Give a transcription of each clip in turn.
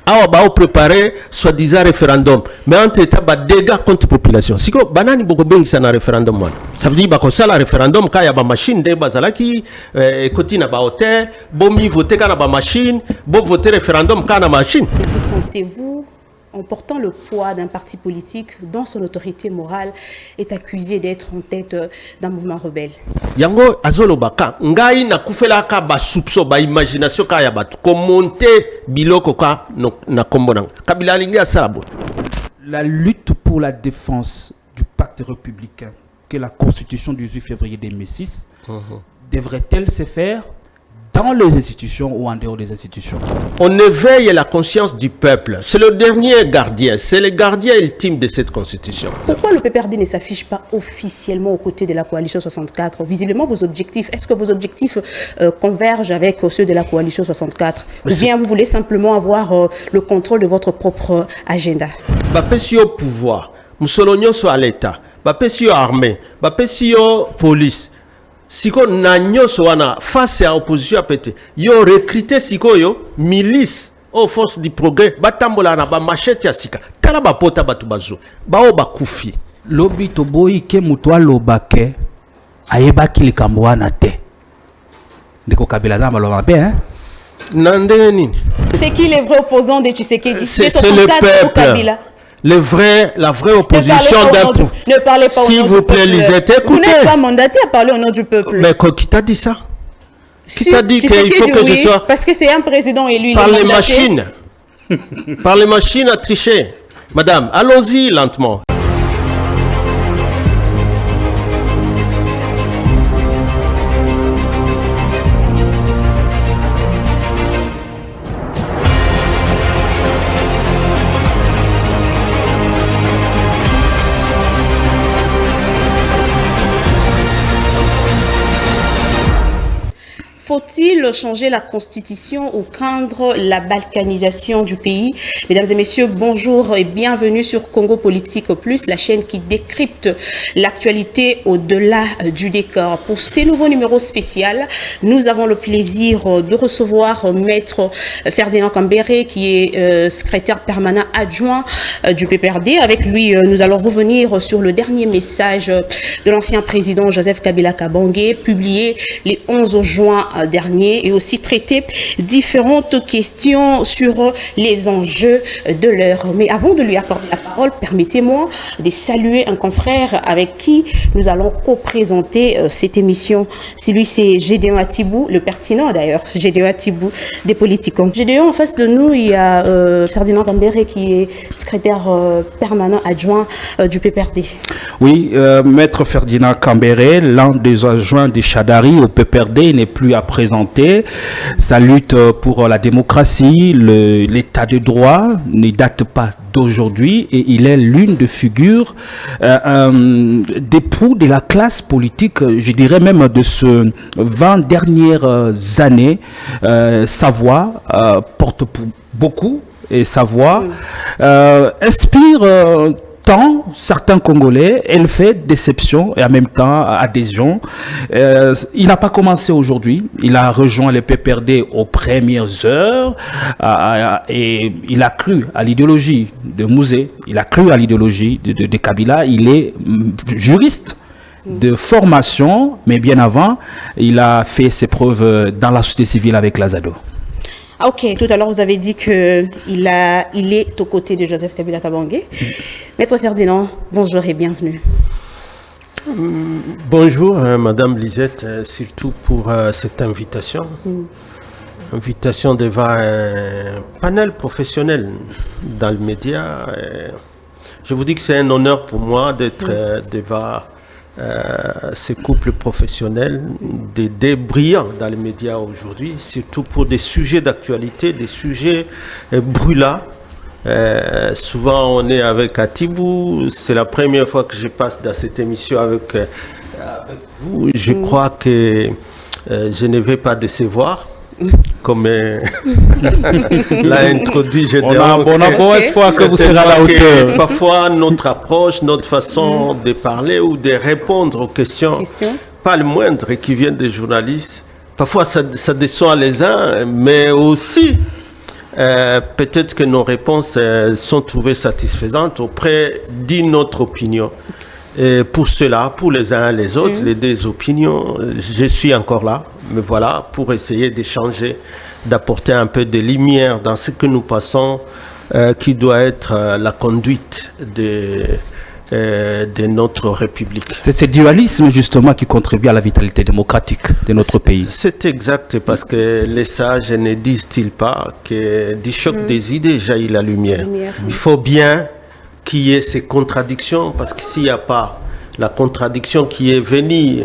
a préparé soi-disant référendum. Mais entre temps, il y a des dégâts contre la population. Si vous avez un référendum, ça veut dire que ça, le référendum, quand il y a des machines, des bazalaki, côté na ba hôtel, bon mi voter quand na machine, bon voter référendum quand na machine. Que sentez-vous en portant le poids d'un parti politique dont son autorité morale est accusée d'être en tête d'un mouvement rebelle? Yango azolo baka ngai na kufela ka ba soupçon ba imagination ka ya batu commenter biloko ka na kombona kabila lingi asala. La lutte pour la défense du pacte républicain que la constitution du 18 février 2006 devrait-elle se faire dans les institutions ou en dehors des institutions? On éveille la conscience du peuple. C'est le dernier gardien. C'est le gardien ultime de cette constitution. Pourquoi le PPRD ne s'affiche pas officiellement aux côtés de la coalition 64? Visiblement, vos objectifs, est-ce que vos objectifs convergent avec ceux de la coalition 64? Ou bien vous voulez simplement avoir le contrôle de votre propre agenda? Bapesi au pouvoir. Moussolonio soit à l'État. Bapesi au armée. Bapesi au police. Siko na nyoso wana face à opposition pété yo recruter siko yo milice aux forces du progrès batambola na ba machete ya sika tala ba pota batu bazo bao bakufi lobi toboyi ke mutwa lobake ayebaki likambo wana te ndeko Kabila za maloba be hein nande nini c'est qui les vrais opposants de Tshisekedi? C'est le peuple. La vraie opposition d'un peuple. Ne parlez pas au nom du peuple. S'il vous plaît, Lisette, écoutez. Vous n'êtes pas mandaté à parler au nom du peuple. Mais qui t'a dit ça? Qui t'a dit qu'il faut que je sois... Parce que c'est un président élu. Par les machines. Par les machines à tricher. Madame, allons-y lentement. Faut-il changer la constitution ou craindre la balkanisation du pays? Mesdames et messieurs, bonjour et bienvenue sur Congo Politique Plus, la chaîne qui décrypte l'actualité au-delà du décor. Pour ces nouveaux numéros spéciaux, nous avons le plaisir de recevoir Maître Ferdinand Kambere, qui est secrétaire permanent adjoint du PPRD. Avec lui, nous allons revenir sur le dernier message de l'ancien président Joseph Kabila Kabange, publié les 11 juin dernier, et aussi traiter différentes questions sur les enjeux de l'heure. Mais avant de lui accorder la parole, permettez-moi de saluer un confrère avec qui nous allons co-présenter cette émission. Lui, c'est Gédéon Atibou, le pertinent d'ailleurs, Gédéon Atibou des Politicons. Gédéon, en face de nous, il y a Ferdinand Kambere, qui est secrétaire permanent adjoint du PPRD. Oui, Maître Ferdinand Kambere, l'un des adjoints des Chadari au PPRD, n'est plus à présenter. Sa lutte pour la démocratie, l'état de droit ne date pas d'aujourd'hui, et il est l'une des figures d'époux de la classe politique, je dirais même de ce 20 dernières années. Sa voix porte pour beaucoup, et sa voix inspire certains Congolais. Elle fait déception et en même temps adhésion. Il n'a pas commencé aujourd'hui. Il a rejoint le PPRD aux premières heures et il a cru à l'idéologie de Mouzé. Il a cru à l'idéologie de Kabila. Il est juriste de formation, mais bien avant, il a fait ses preuves dans la société civile avec l'Azado. Ok, tout à l'heure vous avez dit qu'il est aux côtés de Joseph Kabila Kabange. Maître Ferdinand, bonjour et bienvenue. Bonjour Madame Lisette, surtout pour cette invitation. Invitation devant un panel professionnel dans le média. Je vous dis que c'est un honneur pour moi d'être devant ces couples professionnels, des brillants dans les médias aujourd'hui, surtout pour des sujets d'actualité, des sujets brûlants. Souvent on est avec Atibou, c'est la première fois que je passe dans cette émission avec vous. Je crois que je ne vais pas décevoir. Comme l'a introduit Gédéon. On a bon espoir que vous serez à la hauteur. Parfois, notre approche, notre façon de parler ou de répondre aux questions, pas le moindre, qui viennent des journalistes, parfois ça descend les uns, mais aussi peut-être que nos réponses sont trouvées satisfaisantes auprès d'une autre opinion. Et pour cela, pour les uns et les autres, les deux opinions, je suis encore là, mais voilà, pour essayer d'échanger, d'apporter un peu de lumière dans ce que nous passons, qui doit être la conduite de notre République. C'est ce dualisme justement qui contribue à la vitalité démocratique de notre pays. C'est exact, parce que les sages ne disent-ils pas que du choc des idées jaillit la lumière. Il faut bien qu'il y ait ces contradictions, parce que s'il n'y a pas la contradiction qui est venue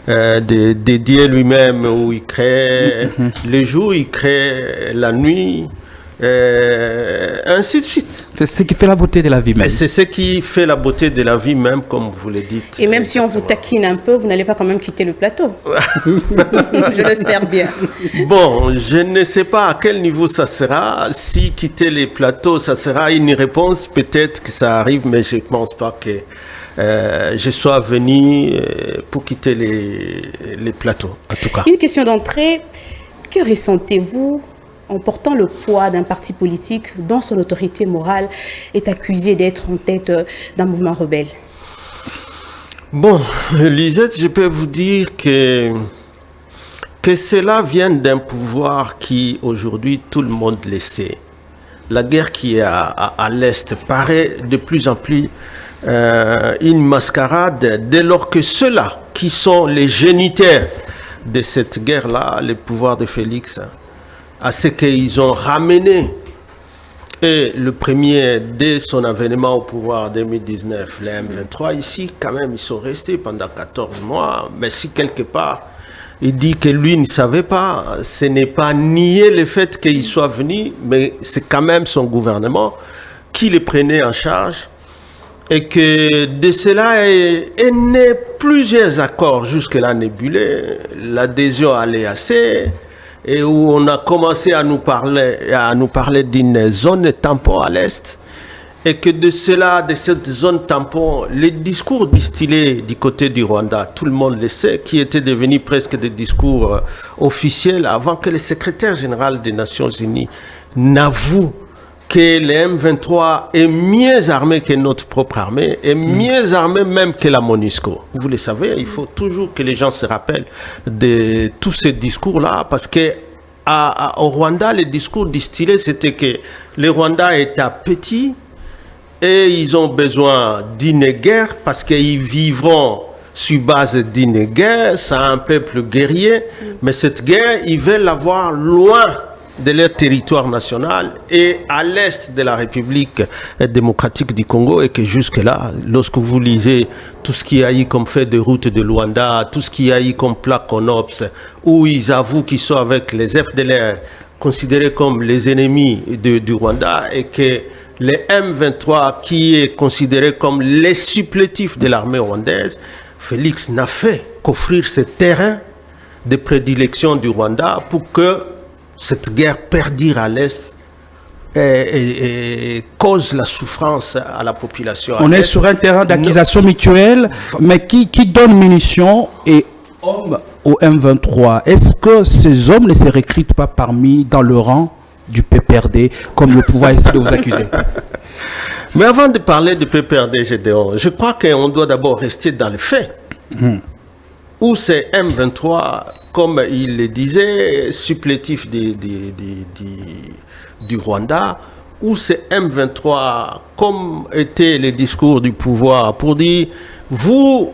de Dieu lui-même, où il crée le jour, il crée la nuit, ainsi de suite. C'est ce qui fait la beauté de la vie même. C'est ce qui fait la beauté de la vie même, comme vous le dites. Et même si on vous taquine un peu, vous n'allez pas quand même quitter le plateau. Je l'espère bien. Bon, je ne sais pas à quel niveau ça sera. Si quitter les plateaux, ça sera une réponse. Peut-être que ça arrive, mais je ne pense pas que je sois venu pour quitter les plateaux, en tout cas. Une question d'entrée. Que ressentez-vous en portant le poids d'un parti politique dont son autorité morale est accusée d'être en tête d'un mouvement rebelle? Bon, Lisette, je peux vous dire que cela vient d'un pouvoir qui, aujourd'hui, tout le monde le sait. La guerre qui est à l'Est paraît de plus en plus une mascarade, dès lors que ceux-là qui sont les génitaires de cette guerre-là, le pouvoir de Félix, à ce qu'ils ont ramené, et le premier, dès son avènement au pouvoir en 2019, les M23, ici, quand même, ils sont restés pendant 14 mois, mais si quelque part, il dit que lui ne savait pas, ce n'est pas nier le fait qu'il soit venu, mais c'est quand même son gouvernement qui les prenait en charge, et que de cela est né plusieurs accords jusque-là nébuleux, l'adhésion à l'EAC, et où on a commencé à nous parler d'une zone tampon à l'Est, et que de cela, de cette zone tampon, les discours distillés du côté du Rwanda, tout le monde le sait, qui étaient devenus presque des discours officiels avant que le secrétaire général des Nations Unies n'avoue que les M23 est mieux armé que notre propre armée, est mieux armé même que la MONUSCO. Vous le savez, il faut toujours que les gens se rappellent de tous ces discours-là, parce que au Rwanda, les discours distillés, c'était que le Rwanda est petit et ils ont besoin d'une guerre parce qu'ils vivront sur base d'une guerre, c'est un peuple guerrier, mais cette guerre, ils veulent l'avoir loin de leur territoire national et à l'est de la République démocratique du Congo, et que jusque-là, lorsque vous lisez tout ce qu'il y a eu comme fait de route de Luanda, tout ce qu'il y a eu comme plaque CONOPS, où ils avouent qu'ils sont avec les FDLR, considérés comme les ennemis du Rwanda, et que les M23, qui est considéré comme les supplétifs de l'armée rwandaise, Félix n'a fait qu'offrir ce terrain de prédilection du Rwanda pour que cette guerre perdure à l'Est et cause la souffrance à la population. On est sur un terrain d'acquisition mutuelle, mais qui donne munitions et hommes au M23. Est-ce que ces hommes ne se recrutent pas dans le rang du PPRD, comme le pouvoir essaie de vous accuser? Mais avant de parler du PPRD, Gédéon, je crois qu'on doit d'abord rester dans les faits. Où c'est M23, comme il le disait, supplétif du Rwanda, où c'est M23, comme étaient les discours du pouvoir, pour dire, vous,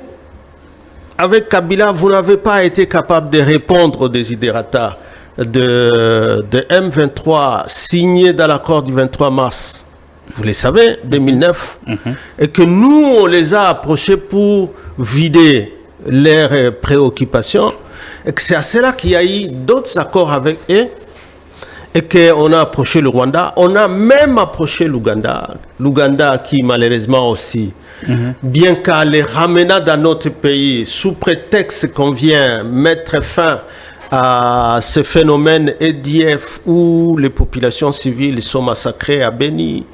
avec Kabila, vous n'avez pas été capable de répondre aux desiderata de M23 signé dans l'accord du 23 mars, vous le savez, 2009, et que nous, on les a approchés pour vider leurs préoccupations, et que c'est à cela qu'il y a eu d'autres accords avec eux, et qu'on a approché le Rwanda, on a même approché l'Ouganda qui malheureusement aussi, bien qu'en les ramenant dans notre pays, sous prétexte qu'on vient mettre fin à ce phénomène EDF où les populations civiles sont massacrées à Beni.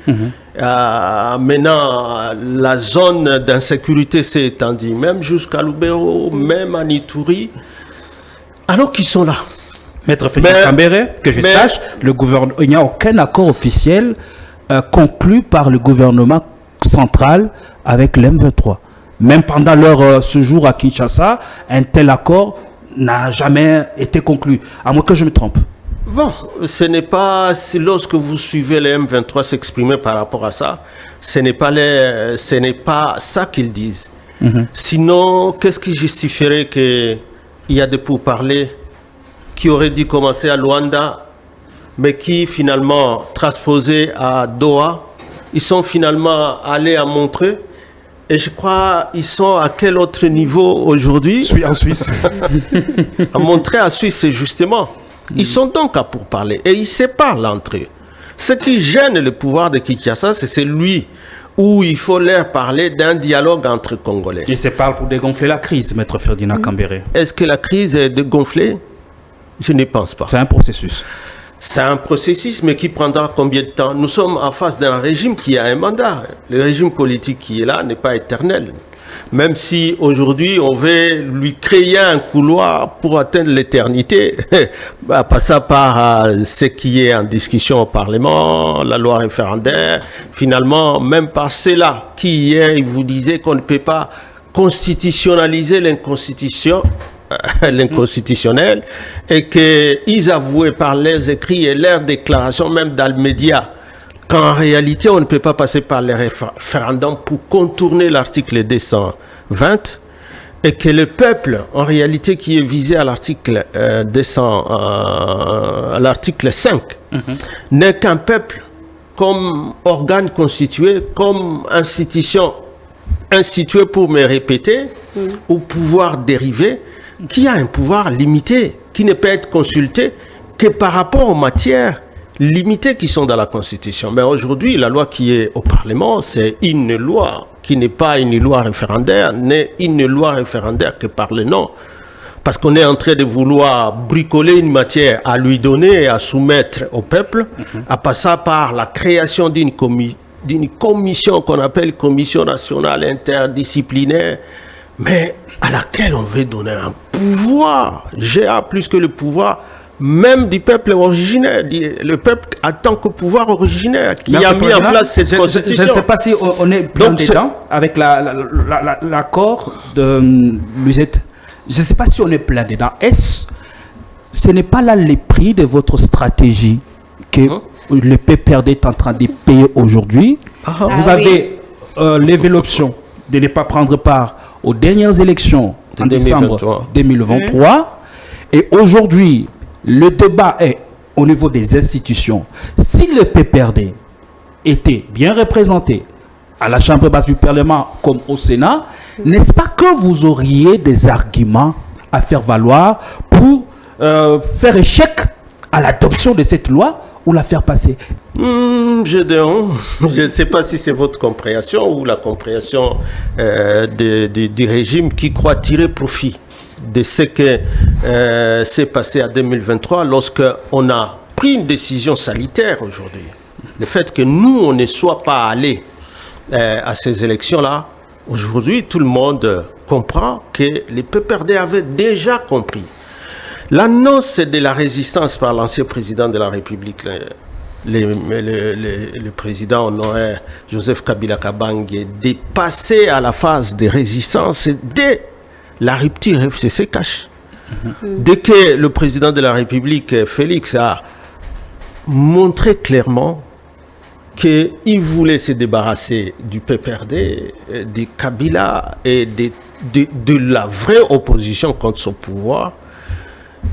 Maintenant, la zone d'insécurité s'est étendue, même jusqu'à Lubero, même à Ituri, alors qu'ils sont là. Maître Félix Kambere, que je sache, il n'y a aucun accord officiel conclu par le gouvernement central avec l'M23. Même pendant leur séjour à Kinshasa, un tel accord n'a jamais été conclu, à moins que je me trompe. Bon, ce n'est pas, lorsque vous suivez les M23 s'exprimer par rapport à ça, ce n'est pas ça qu'ils disent. Sinon, qu'est-ce qui justifierait qu'il y a des pourparlers qui auraient dû commencer à Luanda, mais qui finalement, transposés à Doha, ils sont finalement allés à Montreux. Et je crois ils sont à quel autre niveau aujourd'hui? En Suisse. À Montreux, à Suisse, c'est justement. Ils sont donc à pourparler et ils se parlent entre eux. Ce qui gêne le pouvoir de Kinshasa, c'est celui où il faut leur parler d'un dialogue entre Congolais. Ils se parlent pour dégonfler la crise, Maître Ferdinand Kambere. Est-ce que la crise est dégonflée? Je ne pense pas. C'est un processus. C'est un processus, mais qui prendra combien de temps? Nous sommes en face d'un régime qui a un mandat. Le régime politique qui est là n'est pas éternel. Même si aujourd'hui on veut lui créer un couloir pour atteindre l'éternité, passant par ce qui est en discussion au Parlement, la loi référendaire, finalement, même par ceux-là qui hier ils vous disaient qu'on ne peut pas constitutionnaliser l'inconstitutionnel et qu'ils avouaient par leurs écrits et leurs déclarations, même dans le média, qu'en réalité, on ne peut pas passer par les référendums pour contourner l'article 220 et que le peuple, en réalité, qui est visé à l'article 5, n'est qu'un peuple comme organe constitué, comme institution instituée pour me répéter, ou pouvoir dérivé, qui a un pouvoir limité, qui ne peut être consulté que par rapport aux matières limitées qui sont dans la Constitution. Mais aujourd'hui, la loi qui est au Parlement, c'est une loi qui n'est pas une loi référendaire, n'est une loi référendaire que par le nom. Parce qu'on est en train de vouloir bricoler une matière à lui donner et à soumettre au peuple, à passer par la création d'une commission qu'on appelle Commission nationale interdisciplinaire, mais à laquelle on veut donner un pouvoir, GA plus que le pouvoir même du peuple originaire, le peuple en tant que pouvoir originaire qui a mis en place cette constitution. Je ne sais pas si on est plein dedans avec l'accord de Musette. Je ne sais pas si on est plein dedans. Ce n'est pas là les prix de votre stratégie que le PPRD est en train de payer aujourd'hui. Vous avez levé l'option de ne pas prendre part aux dernières élections en décembre 2023. Et aujourd'hui, le débat est au niveau des institutions. Si le PPRD était bien représenté à la Chambre basse du Parlement comme au Sénat, n'est-ce pas que vous auriez des arguments à faire valoir pour faire échec à l'adoption de cette loi ou la faire passer? Je ne sais pas si c'est votre compréhension ou la compréhension du régime qui croit tirer profit de ce que s'est passé en 2023 lorsqu'on a pris une décision sanitaire aujourd'hui. Le fait que nous, on ne soit pas allés à ces élections-là, aujourd'hui, tout le monde comprend que les PPRD avaient déjà compris. L'annonce de la résistance par l'ancien président de la République, le président honoraire Joseph Kabila Kabange, de passer à la phase de résistance dès la rupture FCC-Cash. Dès que le président de la République, Félix, a montré clairement qu'il voulait se débarrasser du PPRD, de Kabila et de la vraie opposition contre son pouvoir,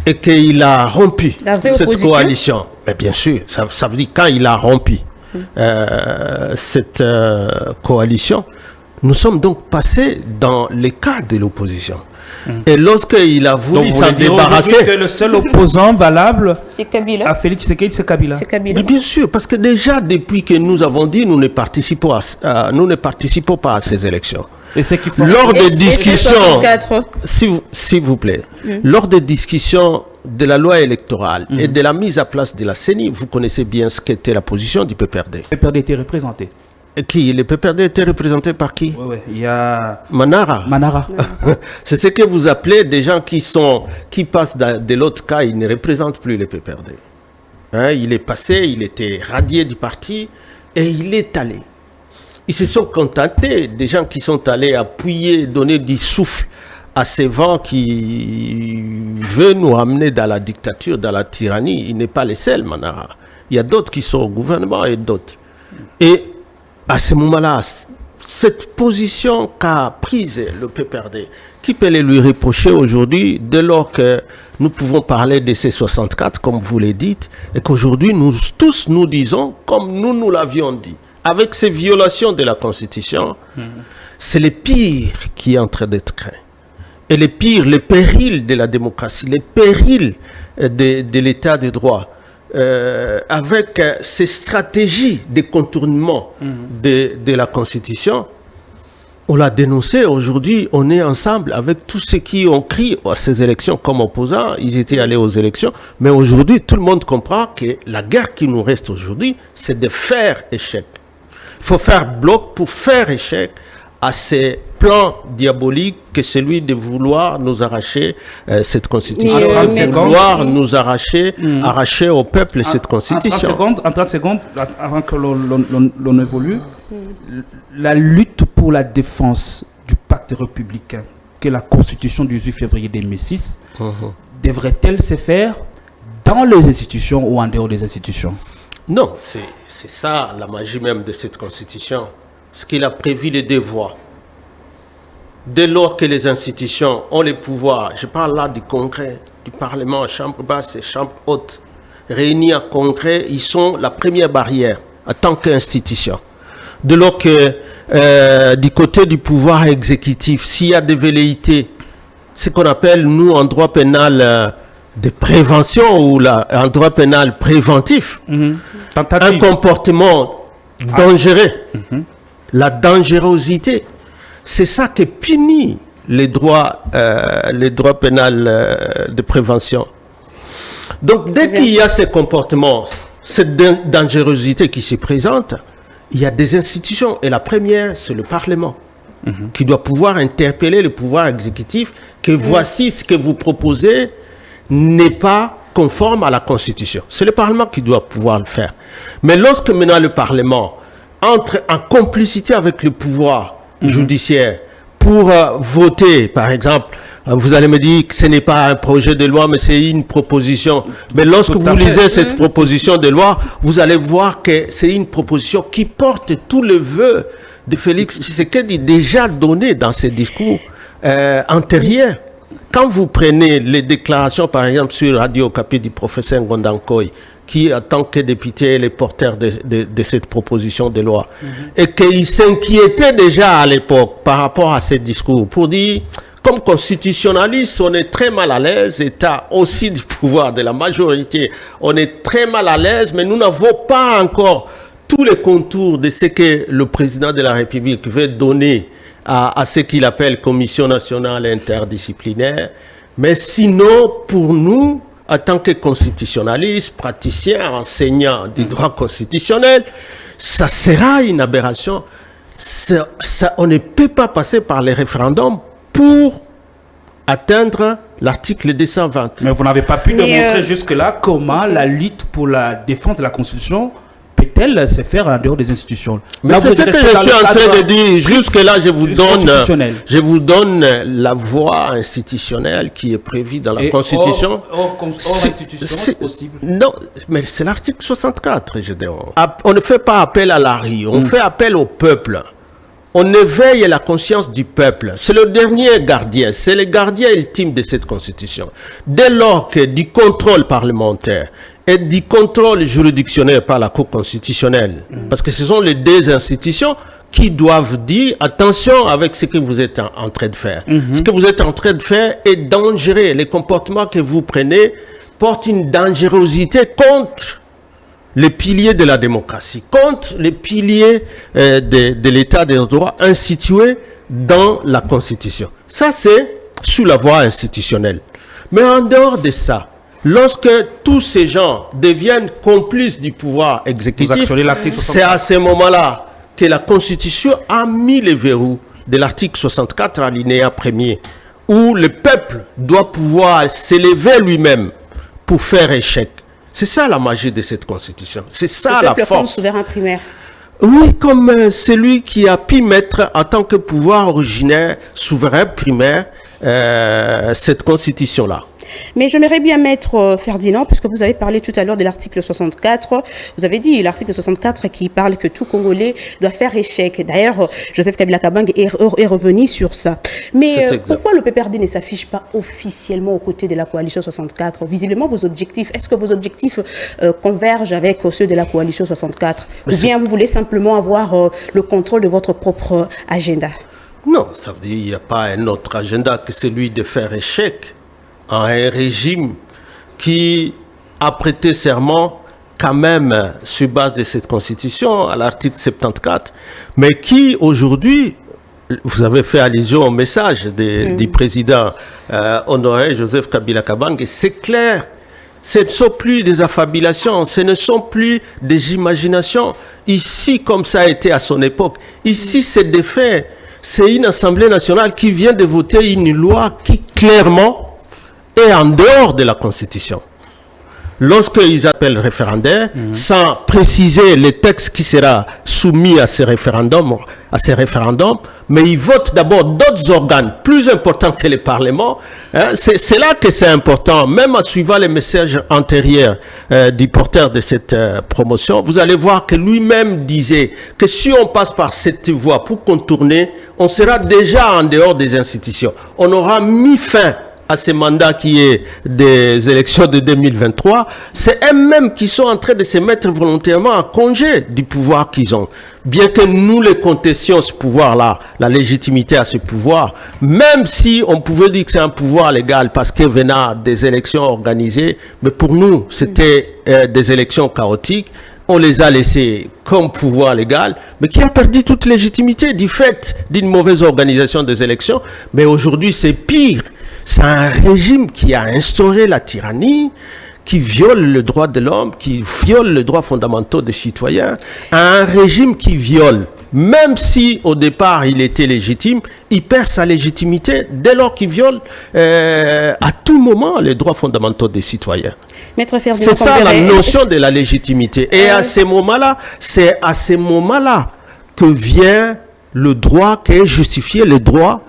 et qu'il a rompu cette coalition. Mais bien sûr, ça veut dire quand il a rompu cette coalition, nous sommes donc passés dans le cas de l'opposition. Et lorsqu'il a voulu s'en débarrasser... que le seul opposant valable c'est Kabila. À Félix Tshisekedi, c'est Kabila. Mais bien sûr, parce que déjà depuis que nous avons dit nous ne participons pas à ces élections. Et c'est qui faut... Lors des discussions, s'il vous plaît, lors des discussions de la loi électorale et de la mise à place de la CENI, vous connaissez bien ce qu'était la position du PPRD. Le PPRD était représenté. Et qui? Le PPRD était représenté par qui? Oui, il y a Manara. Manara. C'est ce que vous appelez des gens qui passent de l'autre cas, ils ne représentent plus le PPRD. Hein, il est passé, il était radié du parti et il est allé. Ils se sont contentés des gens qui sont allés appuyer, donner du souffle à ces vents qui veulent nous amener dans la dictature, dans la tyrannie. Il n'est pas le seul, Manara. Il y a d'autres qui sont au gouvernement et d'autres. Et à ce moment-là, cette position qu'a prise le PPRD, qui peut le lui reprocher aujourd'hui, dès lors que nous pouvons parler de ces 64, comme vous le dites, et qu'aujourd'hui, nous tous nous disons, comme nous l'avions dit, avec ces violations de la Constitution, c'est le pire qui est en train d'être craint. Et le pire, le péril de la démocratie, le péril de l'état de droit, avec ces stratégies de contournement de la Constitution, on l'a dénoncé. Aujourd'hui, on est ensemble avec tous ceux qui ont crié à ces élections comme opposants. Ils étaient allés aux élections. Mais aujourd'hui, tout le monde comprend que la guerre qui nous reste aujourd'hui, c'est de faire échec. Il faut faire bloc pour faire échec à ces plans diaboliques que celui de vouloir nous arracher cette constitution, de vouloir nous arracher au peuple cette constitution. En 30 secondes, avant que l'on évolue, la lutte pour la défense du pacte républicain que la constitution du 18 février 2006 devrait-elle se faire dans les institutions ou en dehors des institutions? Non, c'est ça la magie même de cette constitution. Ce qu'il a prévu les deux voies. Dès lors que les institutions ont les pouvoirs, je parle là du Congrès, du Parlement, chambre basse et chambre haute, réunis en Congrès, ils sont la première barrière en tant qu'institution. Dès lors que du côté du pouvoir exécutif, s'il y a des velléités, ce qu'on appelle nous en droit pénal de prévention ou en droit pénal préventif, un comportement dangereux, la dangerosité, c'est ça qui punit les droits pénals de prévention. Donc dès qu'il y a ce comportement, cette dangerosité qui se présente, il y a des institutions. Et la première, c'est le Parlement, qui doit pouvoir interpeller le pouvoir exécutif que voici ce que vous proposez n'est pas conforme à la Constitution. C'est le Parlement qui doit pouvoir le faire. Mais lorsque maintenant le Parlement entre en complicité avec le pouvoir judiciaire pour voter, par exemple, vous allez me dire que ce n'est pas un projet de loi, mais c'est une proposition. Mais lorsque vous lisez cette proposition de loi, vous allez voir que c'est une proposition qui porte tous les vœux de Félix Tshisekedi déjà donnés dans ses discours antérieurs. Quand vous prenez les déclarations, par exemple, sur Radio Okapi du professeur Ngondankoy, qui, en tant que député, est le porteur de cette proposition de loi, et qu'il s'inquiétait déjà à l'époque par rapport à ces discours, pour dire, comme constitutionnaliste, on est très mal à l'aise, État aussi du pouvoir de la majorité, on est très mal à l'aise, mais nous n'avons pas encore tous les contours de ce que le président de la République veut donner à ce qu'il appelle Commission nationale interdisciplinaire. Mais sinon, pour nous, en tant que constitutionnalistes, praticiens, enseignants du droit constitutionnel, ça sera une aberration. On ne peut pas passer par les référendums pour atteindre l'article 220. Mais vous n'avez pas pu démontrer jusque-là comment la lutte pour la défense de la Constitution peut-elle se faire en dehors des institutions. Mais c'est ce que je suis en train de dire. Jusque-là, je vous donne la voie institutionnelle qui est prévue dans la Constitution. Hors institution, c'est possible. Non, mais c'est l'article 64, je dis. On ne fait pas appel à la rue, on fait appel au peuple. On éveille la conscience du peuple. C'est le dernier gardien, c'est le gardien ultime de cette Constitution. Dès lors que du contrôle parlementaire et du contrôle juridictionnel par la Cour constitutionnelle, parce que ce sont les deux institutions qui doivent dire attention avec ce que vous êtes en train de faire. Ce que vous êtes en train de faire est dangereux. Les comportements que vous prenez portent une dangerosité contre les piliers de la démocratie, contre les piliers de l'état des droits institués dans la Constitution. Ça, c'est sous la voie institutionnelle. Mais en dehors de ça, lorsque tous ces gens deviennent complices du pouvoir exécutif, c'est à ce moment-là que la Constitution a mis les verrous de l'article 64, alinéa 1er, où le peuple doit pouvoir s'élever lui-même pour faire échec. C'est ça la magie de cette Constitution. C'est ça la force. Le peuple comme souverain primaire. Oui, comme celui qui a pu mettre en tant que pouvoir originaire, souverain primaire, cette Constitution-là. Mais j'aimerais bien mettre Ferdinand, puisque vous avez parlé tout à l'heure de l'article 64. Vous avez dit l'article 64 qui parle que tout Congolais doit faire échec. D'ailleurs, Joseph Kabila Kabang est revenu sur ça. Mais pourquoi le PPRD ne s'affiche pas officiellement aux côtés de la coalition 64? Visiblement, vos objectifs, est-ce que vos objectifs convergent avec ceux de la coalition 64? Ou bien vous voulez simplement avoir le contrôle de votre propre agenda? Non, ça veut dire qu'il n'y a pas un autre agenda que celui de faire échec à un régime qui a prêté serment quand même sur base de cette constitution à l'article 74, mais qui aujourd'hui, vous avez fait allusion au message du président honoré Joseph Kabila Kabang, et c'est clair, ce ne sont plus des affabulations, ce ne sont plus des imaginations. Ici, comme ça a été à son époque, ici c'est des faits. C'est une Assemblée nationale qui vient de voter une loi qui clairement est en dehors de la Constitution. Lorsqu'ils appellent référendaire, sans préciser le texte qui sera soumis à ces référendums, mais ils votent d'abord d'autres organes plus importants que le Parlement. C'est là que c'est important, même en suivant les messages antérieurs du porteur de cette promotion. Vous allez voir que lui-même disait que si on passe par cette voie pour contourner, on sera déjà en dehors des institutions. On aura mis fin à ce mandat qui est des élections de 2023, c'est eux-mêmes qui sont en train de se mettre volontairement en congé du pouvoir qu'ils ont. Bien que nous les contestions ce pouvoir-là, la légitimité à ce pouvoir, même si on pouvait dire que c'est un pouvoir légal parce que venant des élections organisées, mais pour nous, c'était des élections chaotiques. On les a laissés comme pouvoir légal, mais qui a perdu toute légitimité du fait d'une mauvaise organisation des élections. Mais aujourd'hui, c'est pire. C'est un régime qui a instauré la tyrannie, qui viole le droit de l'homme, qui viole les droits fondamentaux des citoyens. Un régime qui viole, même si au départ il était légitime, il perd sa légitimité dès lors qu'il viole à tout moment les droits fondamentaux des citoyens. C'est ça la notion de la légitimité. Et à ces moments-là, c'est à ces moments-là que vient le droit, qui est justifié, le droit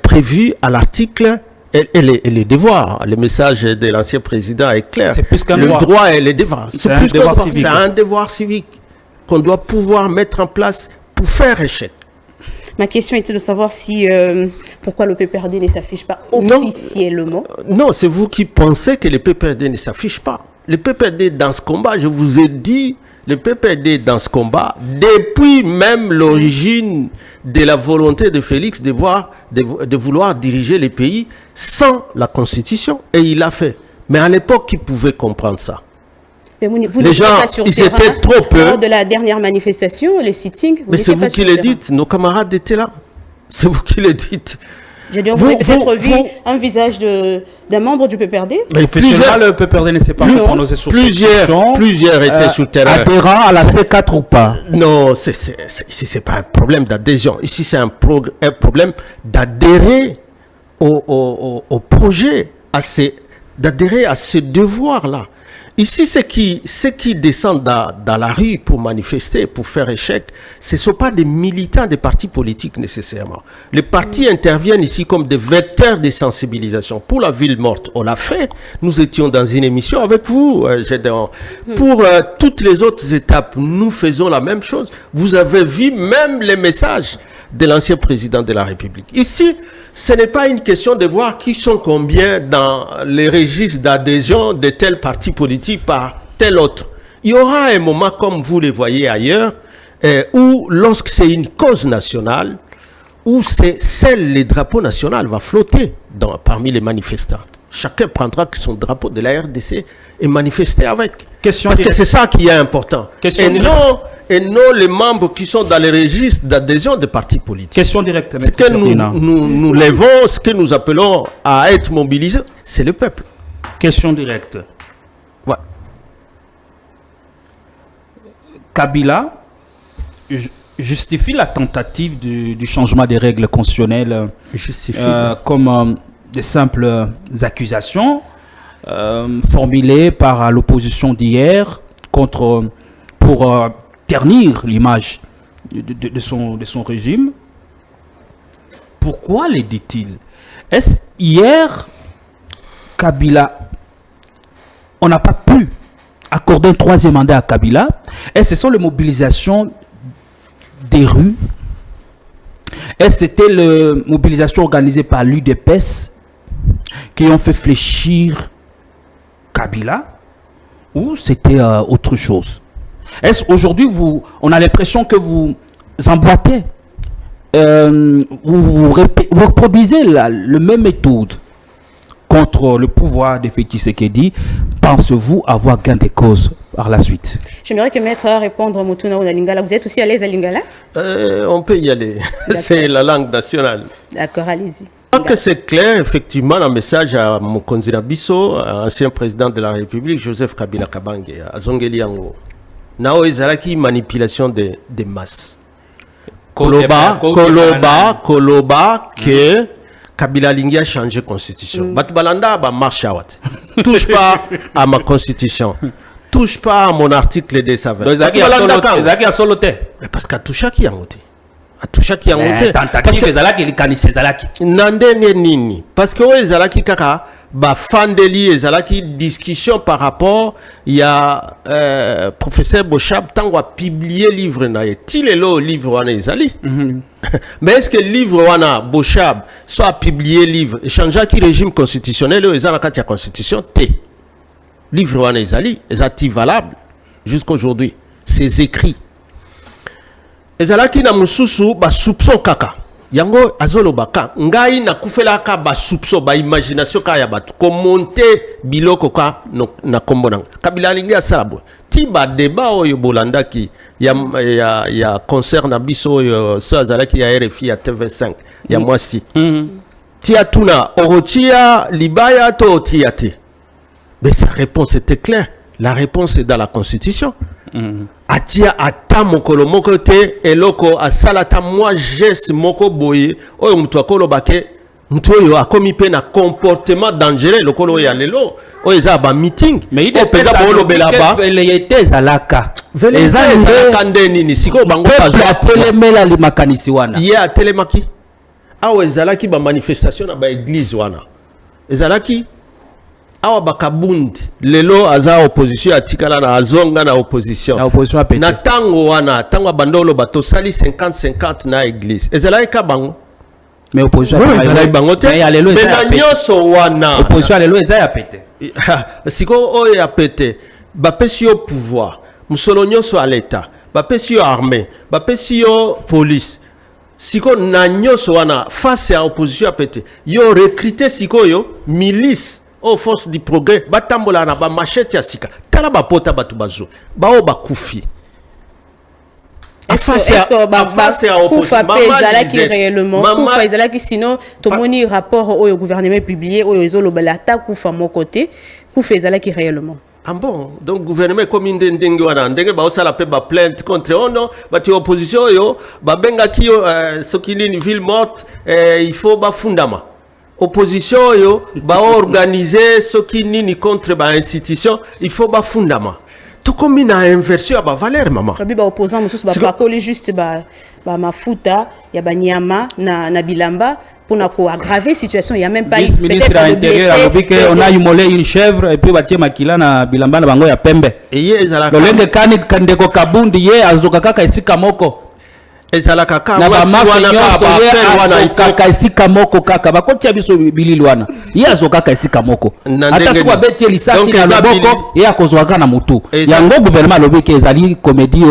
prévu à l'article et les devoirs. Le message de l'ancien président est clair. C'est plus qu'un le droit. droit et les devoirs. C'est plus qu'un droit civique. C'est un devoir civique qu'on doit pouvoir mettre en place pour faire échec. Ma question était de savoir si pourquoi le PPRD ne s'affiche pas officiellement. Non, c'est vous qui pensez que le PPRD ne s'affiche pas. Le PPRD dans ce combat, je vous ai dit, le PPRD dans ce combat, depuis même l'origine de la volonté de Félix de vouloir diriger le pays sans la Constitution, et il l'a fait. Mais à l'époque, qui pouvait comprendre ça? Mais vous les gens, pas sur ils terrain, étaient trop peu. Lors de la dernière manifestation, les sittings. Mais c'est vous qui le dites, nos camarades étaient là. C'est vous qui le dites. J'ai dit, vous avez peut-être vu un visage d'un membre du PPRD. Mais plusieurs, le PPRD ne s'est pas prononcé sur plusieurs étaient sur le terrain. Adhérents à la C4 ou pas? Non, ici, c'est pas un problème d'adhésion. Ici, c'est un problème d'adhérer au projet, d'adhérer à ce devoir-là. Ici, ceux qui descendent dans la rue pour manifester, pour faire échec, ce ne sont pas des militants des partis politiques nécessairement. Les partis interviennent ici comme des vecteurs de sensibilisation. Pour la ville morte, on l'a fait. Nous étions dans une émission avec vous, Gédéon. Pour toutes les autres étapes, nous faisons la même chose. Vous avez vu même les messages de l'ancien président de la République. Ici, ce n'est pas une question de voir qui sont combien dans les registres d'adhésion de tel parti politique par tel autre. Il y aura un moment, comme vous le voyez ailleurs, où lorsque c'est une cause nationale, où le drapeau national va flotter parmi les manifestants. Chacun prendra son drapeau de la RDC et manifester avec. Parce que c'est ça qui est important. Et non les membres qui sont dans les registres d'adhésion des partis politiques. Question directe. Ce que nous lèvons, ce que nous appelons à être mobilisés, c'est le peuple. Question directe. Ouais. Kabila, justifie la tentative du changement des règles constitutionnelles comme des simples accusations formulées par l'opposition d'hier pour ternir l'image de son régime. Pourquoi les dit-il? Est-ce hier, Kabila, on n'a pas pu accorder un 3e mandat à Kabila? Et ce sont les mobilisations des rues? Est-ce que c'était les mobilisations organisées par l'UDPS qui ont fait fléchir Kabila? Ou c'était autre chose? Est-ce aujourd'hui, on a l'impression que vous emboîtez, vous reproduisez la même méthode contre le pouvoir de Félix Tshisekedi? Pensez-vous avoir gain de cause par la suite? J'aimerais que Maître réponde à Mutuna ou à Lingala. Vous êtes aussi à l'aise à Lingala? On peut y aller. C'est la langue nationale. D'accord, allez-y. Donc c'est clair, effectivement, un message à Mokonzi Nabiso, ancien président de la République, Joseph Kabila Kabange, à Zongeli Yango. Nao ezalaki manipulation des masses. Koloba que Kabila Lingi a changé la constitution. Batbalanda ba marche awat. Touche pas à ma constitution. Touche pas à mon article 220. Ezaki a soloté. Parce qu'à toucha qui a monté. À toucha qui a monté. Tentative ezalaki likanisi ezalaki. Nandenge nini. Parce que ezalaki kaka ba fandeli ezalaki discussion par rapport il y a professeur Bochab tango a publié livre na ye. Tilelo livre wana ezali. Mais est-ce que le livre wana Bochab soit publié livre changer qui régime constitutionnel ou ezala kati ya constitution T. Livre wana ezali ezati valable jusqu'à aujourd'hui. Ses écrits. Ezalaki na mususu ba soupçon kaka. Yango azolo baka ngai na kufelaka ba soupçon ba imagination ka ya batu ko monter biloko ka na kombonanga Kabila Lingi asalabo ti ba débat oyo bolandaki ya concert na biso yo so azalaki ya RFI ya TV5 ya mwasi ti atuna orotia libaya to tiate. Mais sa réponse était claire. La réponse est dans la constitution. Atia ata mokolo moko te eloko asalata moi geste moko boye oyo mutu akolo bake mutu oyo akomi pe na comportement dangereux lokolo ya lelo oyo eza ba meeting mais il peza bolo belaba velete zalaka ezalaka ndeni ni siko bango bazo atelemela limakanisi wana ye atelemaki awo ezalaki ba manifestation na ba église wana ezalaki awa bakabundi lelo aza opposition atikala na azonga na opposition na tango wana tango bandolo bato sali 50-50 na église ezala eka bango mais opposition ezala bango te mais na nyoso wana opposition lelo eza ya pete siko oyo ya pete bapesi yo pouvoir musolo nyoso à l'état bapesi yo armée bapesi yo police siko na nyoso wana face à opposition ya pete yo recruter siko yo milice aux forces du progrès batambola na ba machette ya sika tala ba pota batu bazo bao bakufi face à opposition ezalaki réellement kufa ezalaki sinon tomoni rapport au gouvernement publié au ezolo balata kufa mon côté kufa ezalaki réellement. Ah bon, donc gouvernement comme ndenge wana ndenge ba osala pe ba plainte contre ono bati opposition yo ba benga ki sokili une ville morte il faut ba fundama. Opposition yo ba organiser ce qui nini contre ba institution il faut ba fundama tout comme une inversion ba valeur maman ba opposant mususu ba pakoli juste ba mafuta ya banyama na bilamba pour na ko aggraver situation il y a même pas peut-être l'intérieur on a immolé une chèvre et puis batie makila na bilamba na bango ya pembe eye ezala lolenge kani kandeko kabundi ye azoka kaka esika moko ezala kaka na ba wana kaka esika moko kaka bakotia biso bilili wana ye azoka kaka esika moko ata siko beti lisasi na loboko ye akozwaka na mutu yango gouvernement lobiki ezali comédie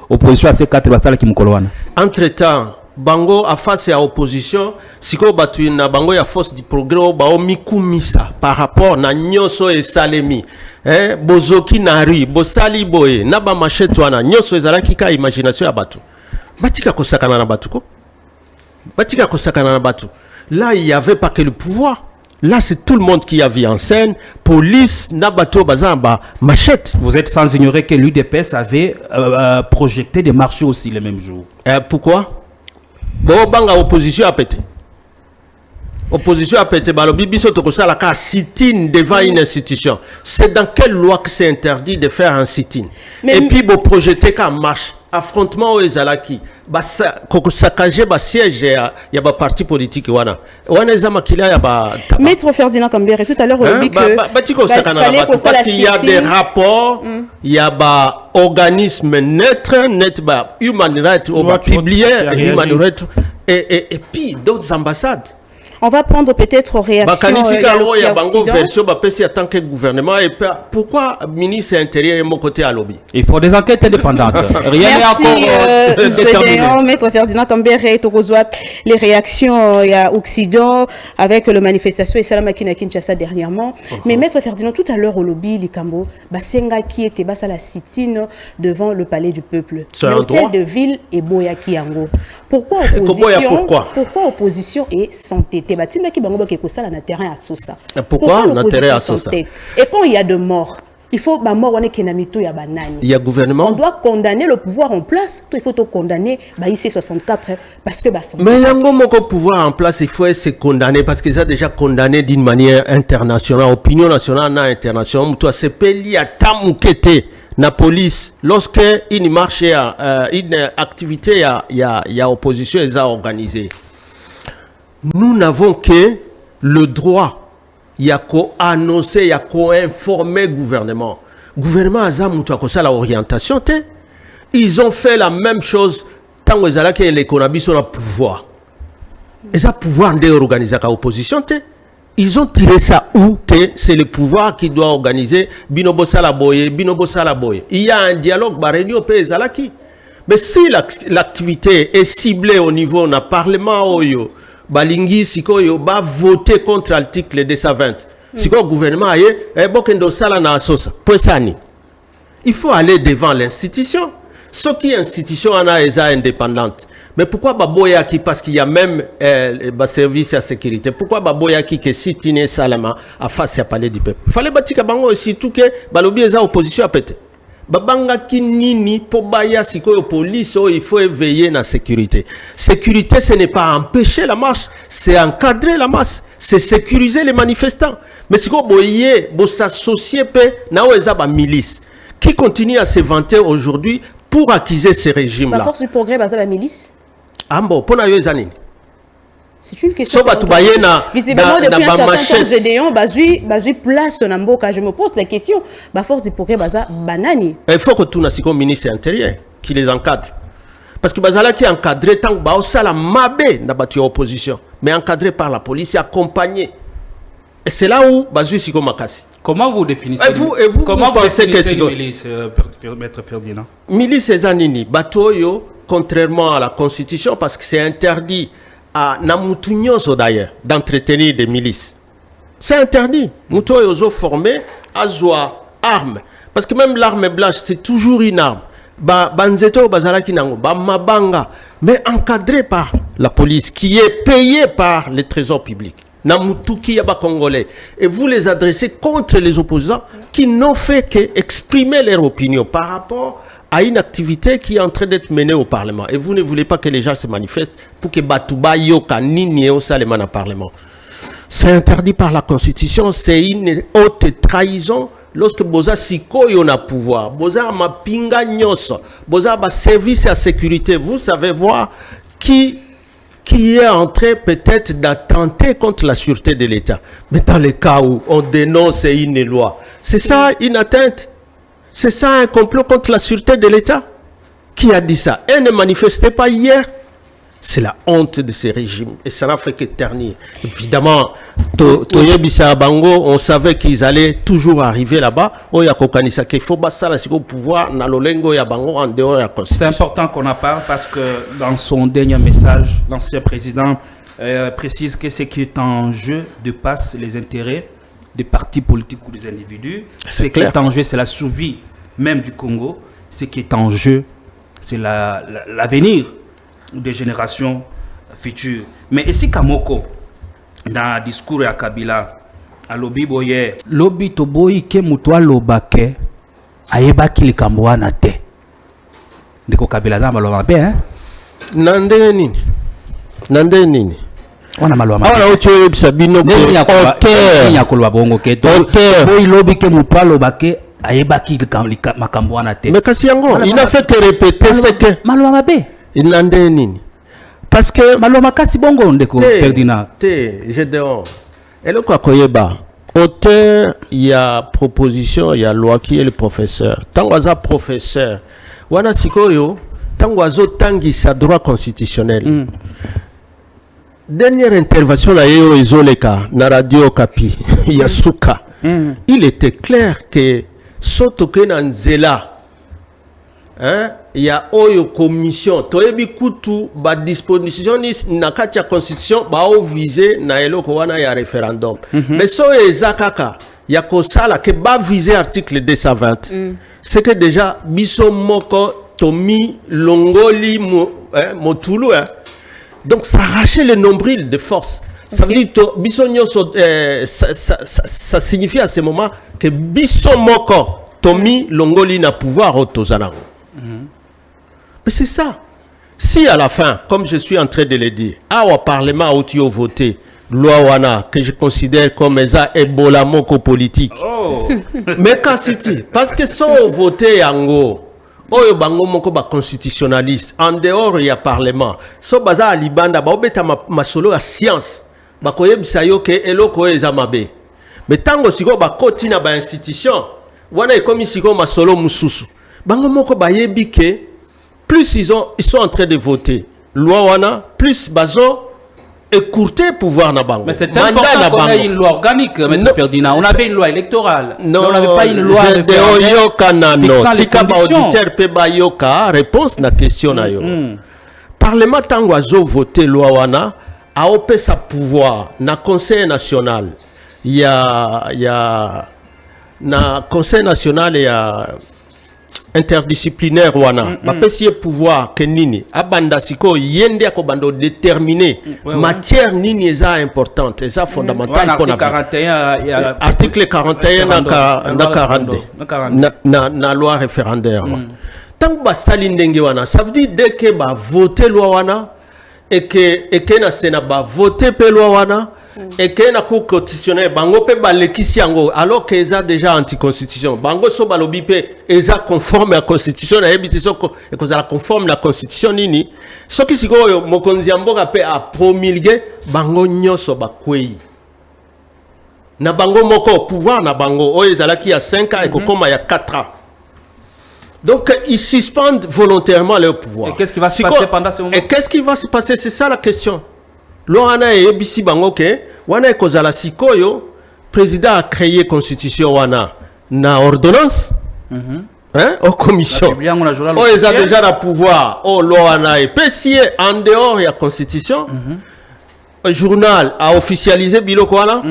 opposition à ces quatre basala ki mukolo wana entre temps bango a face à opposition siko batu na bango ya force du progrès ba o mikumisa par rapport na nyoso e salemi bozoki nari bosali boye na ba machette wana nyoso ezalaki ka imagination ya batu batika kosakana na batu ko batika kosakana na batu là il y avait pas que le pouvoir Là, c'est tout le monde qui a vu en scène. Police, Nabato, Bazamba, machette. Vous êtes sans ignorer que l'UDPS avait projeté des marchés aussi le même jour. Pourquoi? Bon, banga opposition a pété. Opposition a pété. Balobi biso tokosala ka sit-in devant une institution. C'est dans quelle loi que c'est interdit de faire un sit-in? Et puis, vous projetez qu'en marche. Affrontement aux Ezalaki. Sakaje ba siège il y a ba parti politique wana. Wana ezama kila ya ba. Maître Ferdinand Kambere tout à l'heure on dit que parce qu'il y a des rapports, il y a ba organisme net ba human rights ou ba publié human rights et puis d'autres ambassades. On va prendre peut-être réaction il y a bango version en tant que gouvernement et pourquoi ministre intérieur est mon côté à lobby. Il faut des enquêtes indépendantes. Rien n'est encore déterminé. Maître Ferdinand Kambere les réactions il y a Occident avec la manifestation et Salama Kina Kinshasa dernièrement. Mais Maître Ferdinand tout à l'heure au lobby Likambo Basenga qui était bas à la sit-in devant le palais du peuple. L'hôtel de ville et Boyaki Yango. Pourquoi opposition et santé? Pourquoi na terrain à Sosa? Et quand il y a de morts, il faut il y a gouvernement. On doit condamner le pouvoir en place. Il faut condamner IC64 parce que mais il y a un pouvoir en place, il faut se condamner parce qu'ils ont déjà condamné d'une manière internationale, opinion nationale internationale. Toi c'est peli à tamukete na police lorsque une marche une activité il y a opposition ils ont organisé. Nous n'avons que le droit, il y a qu'à annoncer, il y a qu'à informer le gouvernement. Le gouvernement a ça la orientation. Ils ont fait la même chose tant que l'économie sont au pouvoir. Ils ont pouvoir d'organiser l'opposition. Ils ont tiré ça où que c'est le pouvoir qui doit organiser Binobo Salaboye. Il y a un dialogue, mais si l'activité est ciblée au niveau du Parlement, Balingi Sikoyo va voter contre l'article 220. Siko gouvernement bokendo sala na sosa. Il faut aller devant l'institution. Ce qui est institution est indépendante. Mais pourquoi Baboya qui parce qu'il y a même service à sécurité. Pourquoi Baboya qui que sitine salama à face à palais du peuple. Fallait batika bango aussi tout que balobi eza opposition à péter. Babanga kinini pobaya sikoyo police il faut veiller na sécurité. Sécurité ce n'est pas empêcher la marche, c'est encadrer la masse, c'est sécuriser les manifestants. Mais siko boye bo s'associer pe na oeza ba milice qui continue à se vanter aujourd'hui pour accuser ces régimes là. La force du progrès baza ba milice. Ambo pona yo ezanini. C'est une question. Visiblement, depuis un certain temps, Gédéon, bazui place en Amboka. Je me pose la question. Ba force du progrès, baza banani. Il faut que tout n'a pas ministre intérieur qui les encadre. Parce que bazala qui est encadré tant que baosa la mabé n'a pas opposition, mais encadré par la police, accompagné. Et c'est là où bazui siko makasi. Comment vous définissez comment vous pensez que c'est milice, Maître Ferdinand? Milice ezanini batoyo contrairement à la constitution parce que c'est interdit. À Namutunyoso d'ailleurs d'entretenir des milices. C'est interdit. Mouto yozo formé à zoa arme. Parce que même l'arme blanche, c'est toujours une arme. Banzeto bazalaki nango, mabanga, mais encadré par la police, qui est payée par le trésor public. Namutuki yaba congolais. Et vous les adressez contre les opposants qui n'ont fait qu'exprimer leur opinion par rapport à une activité qui est en train d'être menée au Parlement. Et vous ne voulez pas que les gens se manifestent pour que Batouba Yoka Nini au Salema au Parlement. C'est interdit par la Constitution, c'est une haute trahison. Lorsque Boza Siko yon a pouvoir, Boza ma pinga nyoso, Boza ba service à sécurité, vous savez voir qui est en train peut-être d'attenter contre la sûreté de l'État. Mais dans le cas où on dénonce une loi, c'est ça une atteinte. C'est ça un complot contre la sûreté de l'État? Qui a dit ça? Elle ne manifestait pas hier. C'est la honte de ces régimes. Et ça n'a fait que ternir. Évidemment, on savait qu'ils allaient toujours arriver là-bas. C'est important qu'on en parle parce que dans son dernier message, l'ancien président précise que ce qui est en jeu dépasse les intérêts des partis politiques ou des individus. Ce qui est en jeu, c'est la survie même du Congo. Ce qui est en jeu, c'est l'avenir des générations futures. Mais ici, Kamoko, dans le discours à Kabila, alobi boye lobi toboyi ke mutu alobake ayebaki likambo wana te ndeko Kabila za maloba mabe hein nande nini wana maloba mabe ala ocho yebisa bino auteur nyakoloba bongo ke to boyi lobi ke mutu alobake ayebaki makambo wana te mais kasi yango il a fait que répéter ce que maloba mabe nande nini parce que maloba makasi bongo ndeko Ferdinand je dehors et le quoi koyeba auteur il y a proposition il y a loi qui est le professeur tangoza professeur wana sikoyo tangozo tangisa droit constitutionnel dernière intervention là yo ezoleka na radio Kapi Yasuka il était clair que sotoke na nzela hein il y a oyo commission toyebi kutu ba disposition na kati ya constitution ba o viser na eloko wana ya référendum mais so ezakaka ya kosala ke ba viser article 220 c'est que déjà biso moko tomi longoli motulu hein donc ça arrachait le nombril de force. Ça veut dire que ça signifie à ce moment que biso moko tomi longoli na pouvoir otozanango. Mais c'est ça. Si à la fin, comme je suis en train de le dire, au Parlement au voté loi wana que je considère comme ça Ebola moko politique. Oh. Mais quand c'est parce que sont voté yango oyo bango moko ba constitutionnaliste en dehors il y a parlement so baza libanda ba obeta masolo ya science ba koyebisa yo ke eloko eza mabe mais tango siko ba kotina ba institution wana ekomi siko masolo mususu bango moko ba yebi ke plus ils sont en train de voter loi wana plus bazo écourter pouvoir na bango. Mais c'est important qu'on ait une loi organique, M. Ferdinand. On avait une loi électorale. Non, mais on n'avait pas une loi fixant les conditions. Réponse na question na yo. Parlement tango azo voter loi wana a opé sa pouvoir na conseil national. Il y a na conseil national il y a interdisciplinaire wana bapesi pouvoir que nini abanda siko yende akobando déterminer matière nini eza importante eza fondamentale pour article 41 na 42 na loi référendaire tant basali ndenge wana ça veut dire dès que ba voter loi wana et que na sénat ba voter pe loi wana et que na cour constitutionnelle bango pe balekisi yango alors que eza déjà anticonstitution bango so balobi pe eza conforme à constitution na yebiti soko et que ça conforme la constitution nini soki sikoyo mokonzi ya mboka pe a promulguer bango nyoso bakwei na bango moko pouvoir na bango oyo ezalaki ya 5 ans et kokoma ya 4 ans. Donc ils suspendent volontairement leur pouvoir. Et qu'est-ce qui va se passer pendant ce moment? Et qu'est-ce qui va se passer? C'est ça la question. L'Oana et Ebisi Bangoke, Wana Kozala Sikoyo, président a créé constitution Wana, na ordonnance, hein, aux commissions. Oh, ils ont déjà le pouvoir. Oh, l'Oana est pessier en dehors de la constitution. Le journal a officialisé Biloko Wana.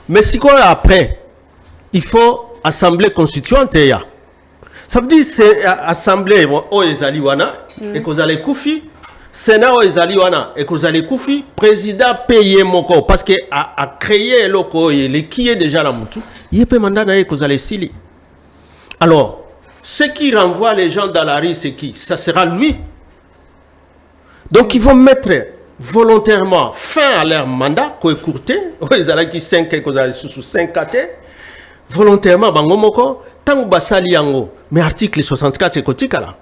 Mais si quoi après, il faut assemblée constituante. Ça veut dire c'est assemblée, oh, ils ont Wana, et Kozala Koufi. Sénat ezali wana et kozali kufi président payé moko parce que a créé loko et qui est déjà la mutu yepe mandat na kozali sili. Alors ce qui renvoie les gens dans la rue c'est qui? Ça sera lui. Donc ils vont mettre volontairement fin à leur mandat ko écourté ezala ki 5 et kozali sous 5 kate volontairement bango moko tango basali yango mais article 64 c'est kotikala.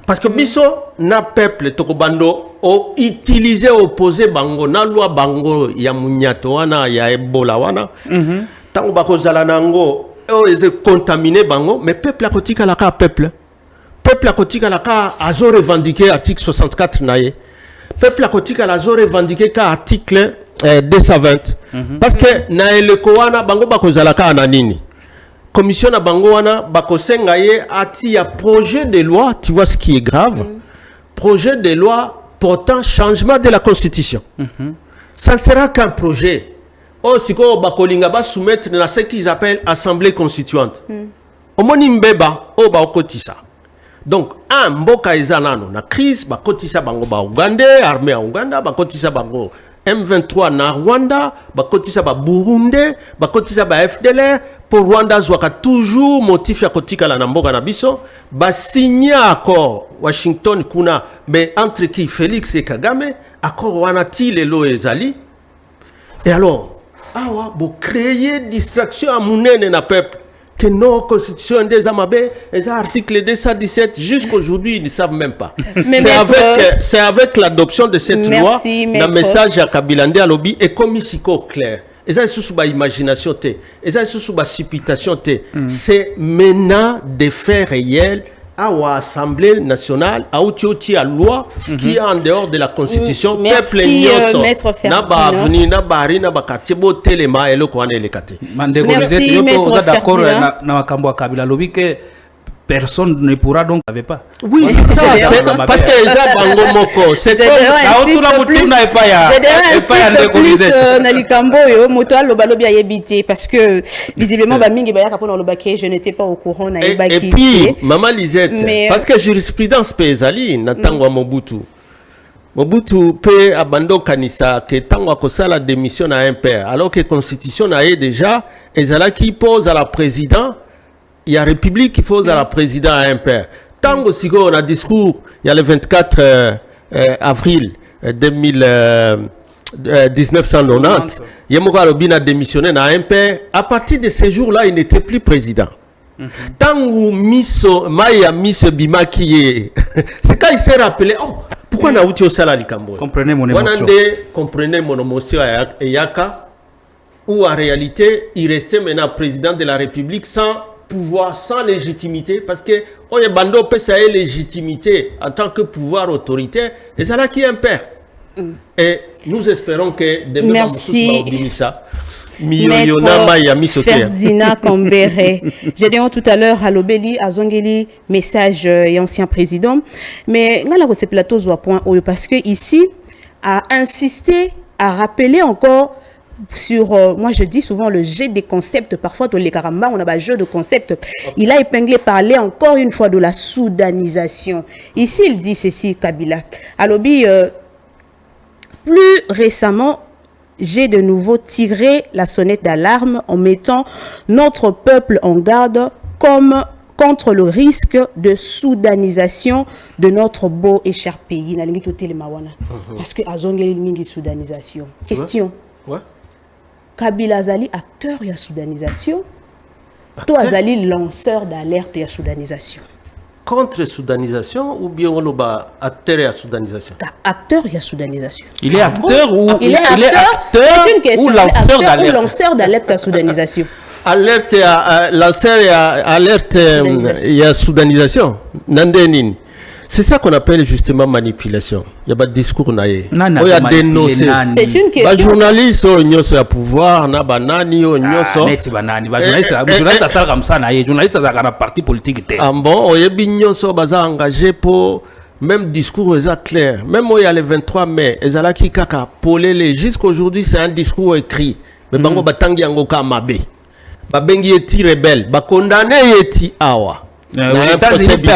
Parce que biso na peuple tokobando o utiliser opposer bango na loi bango ya munyato wana ya Ebola wana tango bakozala nango o eze contaminé bango mais peuple akotika la ka peuple akotika la ka azo revendiquer article 64 naie peuple akotika la azo revendiquer ka article 220 parce que na eleko wana bango bakozala ka na nini commission na bango wana bakosenga ye ati ya projet de loi, tu vois ce qui est grave, projet de loi portant changement de la constitution. Ça ne sera qu'un projet. Oh siko bakolinga ba soumettre na ce qu'ils appellent assemblée constituante. Omoni mbeba o ba okotisa. Donc un mboka ezanano na crise bakotisa bango ba Ouganda, armée ya Ouganda bakotisa bango M23 na Rwanda, bakotisa ba Burundi, bakotisa ba FDLR, pour Rwanda zwaka toujours motif ya kotika la namboka na biso, ba signé accord Washington kuna, mais entre qui Félix et Kagame, accord wana ti lelo ezali. Et alors, awa bo créer distraction à munene na peuple. Que nos constitutions des Amabé, les articles 217, jusqu'aujourd'hui, ils ne savent même pas. C'est avec l'adoption de cette loi, le message à Kabilande à lobby est comme ici clair. Et ça, c'est sous ma imagination, et ça, c'est sous ma supputation. C'est maintenant des faits réels à l'Assemblée nationale, à l'outil à loi qui est en dehors de la Constitution. Merci, Maître Ferdinand. Merci, Maître Ferdinand. Personne ne pourra donc savait pas. Oui, c'est ça. Parce que les gens moko, c'est parce que visiblement je n'étais pas au courant. Et puis maman Lisette, parce que jurisprudence pesali natangwa Mobutu. Mobutu peut abandonner kanisa que tangwa kosala démission à un père alors que constitution a déjà ezala qui pose à la président. Il y a République qui faut à la président à un père. Tant que on a discours, il y a le 24 avril 1990, Yemoka Lobina a démissionné à un père. À partir de ce jour-là, il n'était plus président. Tant que Maya Miss Bima qui est, c'est quand il s'est rappelé, oh, pourquoi on a outil au salari Kambo? Comprenez mon émotion. Comprenez mon émotion à Yaka, où en réalité, il restait maintenant président de la République sans pouvoir, sans légitimité, parce que on bando peut ça légitimité en tant que pouvoir autoritaire, et c'est là qui est un père. Et nous espérons que demain merci Maître Ferdinand Kambere. J'ai dit tout à l'heure à l'Obéli, à Zongeli, message et ancien président, mais là ce plateau soit point parce que ici a insisté à rappeler encore sur, moi je dis souvent le jeu des concepts, parfois dans les caramba on a un jeu de concepts. Il a épinglé parler encore une fois de la soudanisation. Ici il dit ceci, Kabila. Alobi, plus récemment, j'ai de nouveau tiré la sonnette d'alarme en mettant notre peuple en garde contre le risque de soudanisation de notre beau et cher pays. Parce que Azongeli mingi soudanisation. Question. Ouais. Kabila Azali, acteur de la soudanisation, toi Azali, lanceur d'alerte de la soudanisation. Contre-soudanisation ou bien on a acteur de la soudanisation? Acteur de la soudanisation. Il est acteur ou il est acteur ou lanceur d'alerte? Ou lanceur d'alerte de la soudanisation. Alerte à lanceur et alerte il y a soudanisation. Nandenine. C'est ça qu'on appelle justement manipulation. Il y a pas de discours naïe. Il y a dénoncé. C'est une question. Les journalistes ont un pouvoir, na banani ont journaliste ça comme ça naïe. Journaliste ça a parti politique. Ah bon, on y a bien so baza engagé pour même discours est clair. Même il y a le 23 mai, ezala ki kaka polele jusqu'aujourd'hui c'est un discours écrit. Mais bango batangi yango ka mabe. Babengi eti rebelle, ba condamné eti awa. Est-ce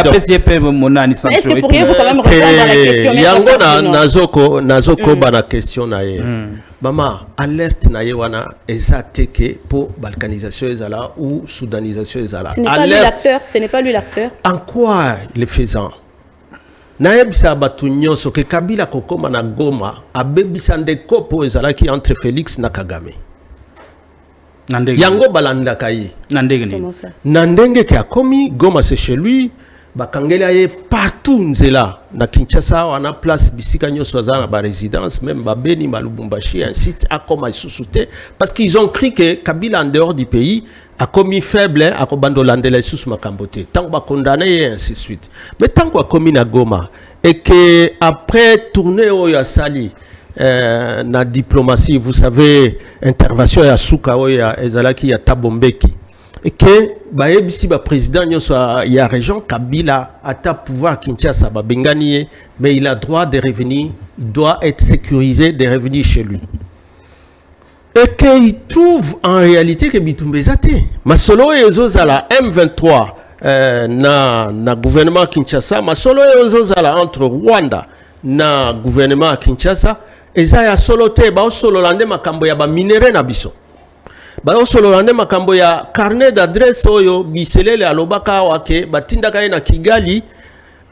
que pourriez-vous quand même répondre à la question? Yango nazoko bana question na ye. Mama alerte na ye wana ezateke pour balkanisation ezala ou soudanisation ezala. Ce n'est pas lui l'acteur, ce n'est pas lui l'acteur. En quoi il est faisant? Naebisa batu nyonso ke Kabila kokoma na Goma abebisa ndeko po ezala ki entre Félix na Kagame. Yango balanda kai. Nandenge ki akomi Goma c'est chez lui, bakangela ye partout nzela na Kinshasa wana place bisika nyonso za na ba résidence même ba Beni Malubumbashi un site akoma isusute parce qu'ils ont cru que Kabila en dehors du pays a commis faible a kobandolandela sous makambote tant ba condamné et ainsi de suite. Mais tant qu'on a commis na Goma et que après tourner au Yasali na diplomatie, vous savez, intervention ya Souka ya ezalaki ya Tabombeki et que baebisi ba président nyoso ya région Kabila ata pouvoir Kinshasa ba bengani mais il a droit de revenir, il doit être sécurisé de revenir chez lui. Et qu'il trouve en réalité que Bitumbezate masolo ezozala M23 na gouvernement Kinshasa masolo ezozala entre Rwanda na gouvernement Kinshasa. eza ya solo te ba solo lande makambo ya ba minere na biso ba solo lande makambo ya carnet d'adresse oyo biselele alobaka wake batindaka ye na Kigali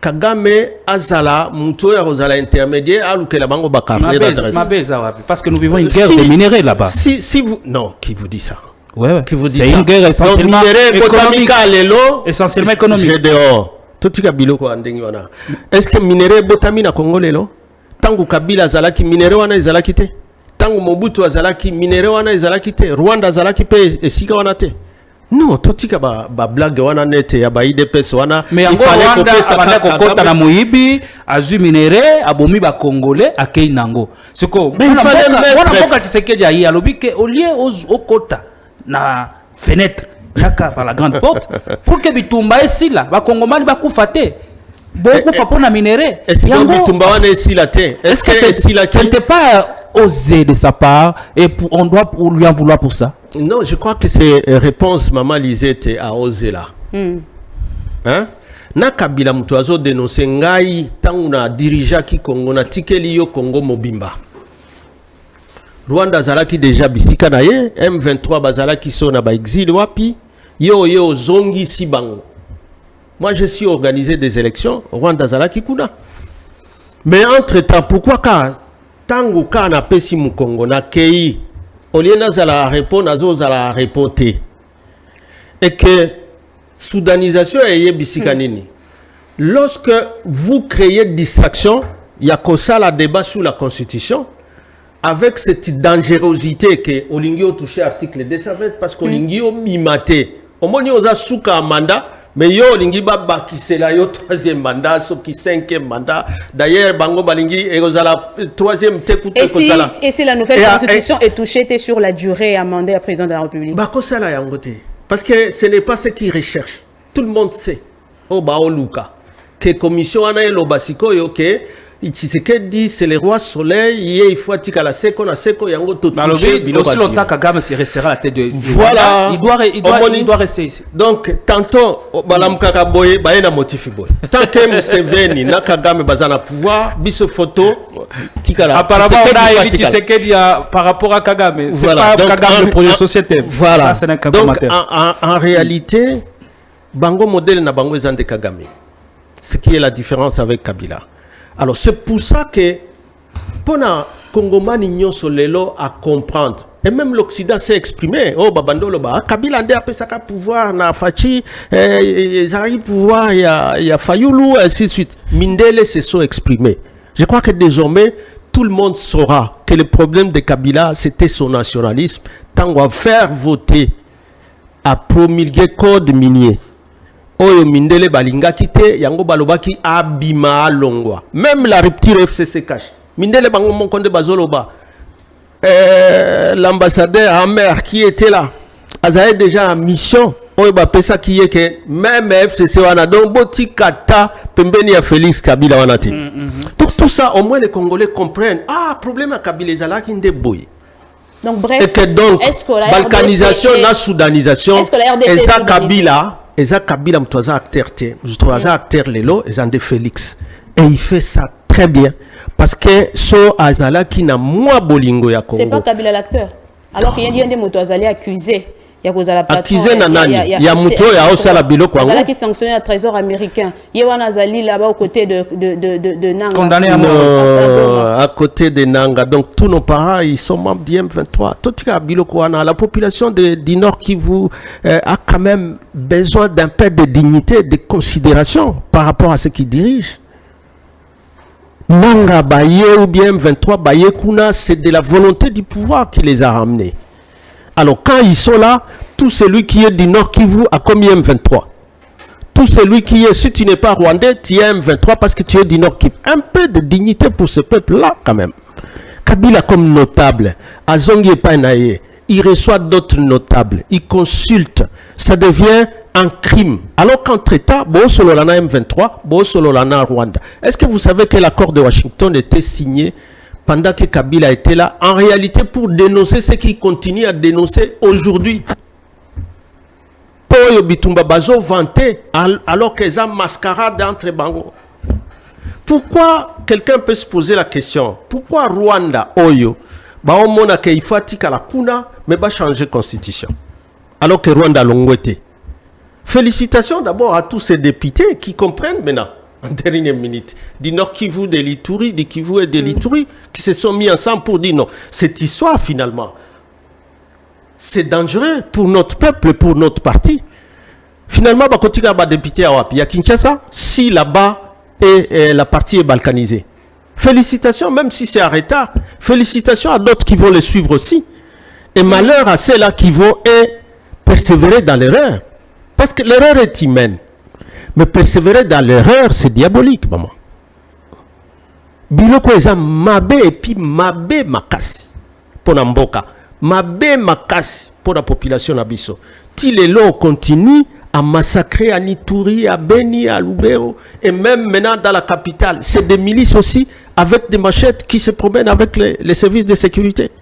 Kagame azala muto ya rozala intermédiaire alukela bango ba carnet d'adresse parce que nous vivons une guerre de minéraux là-bas. Si vous non qui vous dit ça? Ouais. Qui vous dit c'est ça? Une guerre essentiellement économique. Essentiellement économique. J'ai dehors. Totika biloko andengi wana. Est-ce que minéraux botami na Congo lelo? Tangu Kabila azalaki minéraux wana ezalaki te. Tangu Mobutu azalaki minéraux wana ezalaki te. Rwanda azalaki pe esika wana te. Non, totika ba blague wana nete ya ba IDPS wana. Mais en Rwanda abanda kokota na muyibi azu minéraux abomi ba congolais akei nango. Siko wana mboka Tshisekedi ayi alobi ke au lieu au kota na fenêtre yaka par la grande porte pour que bitumba esila ba congomani ba kufate beaucoup fa pona minéraux. Est-ce que bitumba wana esila te? Est-ce que ce n'était pas osé de sa part et on doit lui en vouloir pour ça? Non, je crois que c'est réponse Maman Lisette a osé là. Hein? Na Kabila mutu azo dénoncer ngai tangu na dirija ki Congo na tikeli yo Congo mobimba. Rwanda zalaki déjà bisika na ye, M23 bazalaki so na ba exil wapi, yo zongi si bango. Moi je suis organisé des élections, Rwanda zalaki kuna. Mais entre-temps, pourquoi tangu ka na pesi mu Congo na kei oliena zala répondre nazo zala répondre et que soudanisation est bisika nini. Lorsque vous créez distraction, il y a que ça la débat sur la constitution. Avec cette dangerosité que Olingio touché article 220 parce qu'Olingio mimaté. Au moins on a souka mandat mais yo Olingi baba qui c'est là yo troisième mandat so qui cinquième mandat. D'ailleurs bango balingi et la troisième et si la nouvelle constitution est touchée sur la durée à mandat à président de la République. Ba ko ça là yangoté parce que ce n'est pas ce qu'ils recherchent. Tout le monde sait au baoluka que commission ana lo basiko yo que Tshisekedi c'est le roi soleil il faut atika la seko na seko yango to toucher biloko aussi longtemps Kagame se restera à la tête de voilà il doit rester ici. Donc tantôt balamkaka boye ba na motif boye tant que Museveni na Kagame bazana pouvoir biso photo tika la apparemment on a dit Tshisekedi par rapport à Kagame c'est voilà. Pas Kagame le projet société voilà ça, donc en réalité bango modèle na bango ezande Kagame ce qui est la différence avec Kabila. Alors c'est pour ça que pour la Congomani nyonso lelo à comprendre et même l'Occident s'est exprimé oh babandolo ba Kabila ndé après ça pouvoir na Fachi zari pouvoir il y a Fayulu ainsi de suite Mindele se sont exprimés. Je crois que désormais tout le monde saura que le problème de Kabila c'était son nationalisme tant on va faire voter à promulguer code minier. Oyo Mindele balinga kite yango balobaki abima longwa même la rupture FCC cache Mindele bango mon konde bazoloba l'ambassadeur Amer qui était là avait déjà en mission oyo ba pesa qui est que même FCC wana donc botikata pembeni ya Félix Kabila wana te. Donc tout ça au moins les Congolais comprennent problème à Kabila ezalaki nde boye. Donc bref, et que donc balkanisation na soudanisation eza Kabila Eza Kabila mtoza acteur te, mtoza acteur lelo, ezande Félix. Et il fait ça très bien. Parce que so azala qui na moi bolingo ya Congo. C'est pas Kabila l'acteur. Alors qu'il y a des motozali accusés. Accusé na nani? Il y a muto ya osala biloko wango. Azala qui sanctionné le trésor américain. Yewana Zali là-bas aux côtés de Nanga. Condamné à mort. À côté de Nanga. Donc tous nos parents ils sont membres du M23. Totika biloko wana. La population du Nord Kivu a quand même besoin d'un peu de dignité, de considération par rapport à ce qu'ils dirigent. Nanga Baye ou bien M23 Baye Kuna, c'est de la volonté du pouvoir qui les a ramenés. Alors quand ils sont là, tout celui qui est du Nord Kivu a combien M23? Tout celui qui est, si tu n'es pas rwandais, tu es M23 parce que tu es du Nord Kivu. Un peu de dignité pour ce peuple-là quand même. Kabila comme notable, Azongi Panaye, il reçoit d'autres notables, il consulte, ça devient un crime. Alors qu'entre-temps, Bosololana M23, Bosololana Rwanda. Est-ce que vous savez que l'accord de Washington était signé pendant que Kabila était là, en réalité pour dénoncer ce qu'il continue à dénoncer aujourd'hui? Pour Bitumba Bazo vanté alors qu'ils ont mascarade entre Bango. Pourquoi quelqu'un peut se poser la question, pourquoi Rwanda, Oyo, on mona qu'il faut la kuna, mais va changer constitution, alors que Rwanda l'ongwete. Félicitations d'abord à tous ces députés qui comprennent maintenant, en dernière minute, du Nord Kivu, de l'Ituri, du Kivu et de l'Ituri, qui se sont mis ensemble pour dire non, cette histoire finalement, c'est dangereux pour notre peuple, pour notre parti. Finalement, bah, quand il y a des députés à Kinshasa, si là-bas, et la partie est balkanisée. Félicitations, même si c'est en retard. Félicitations à d'autres qui vont les suivre aussi. Et malheur à ceux-là qui vont persévérer dans l'erreur. Parce que l'erreur est humaine. Mais persévérer dans l'erreur, c'est diabolique, maman. Biloko eza mabe et puis mabe makasi. Pour Namboka. Mabe makasi pour la population nabiso. Si les lots continuent à massacrer à Nituri, à Beni, à Lubero, et même maintenant dans la capitale. C'est des milices aussi, avec des machettes qui se promènent avec les services de sécurité.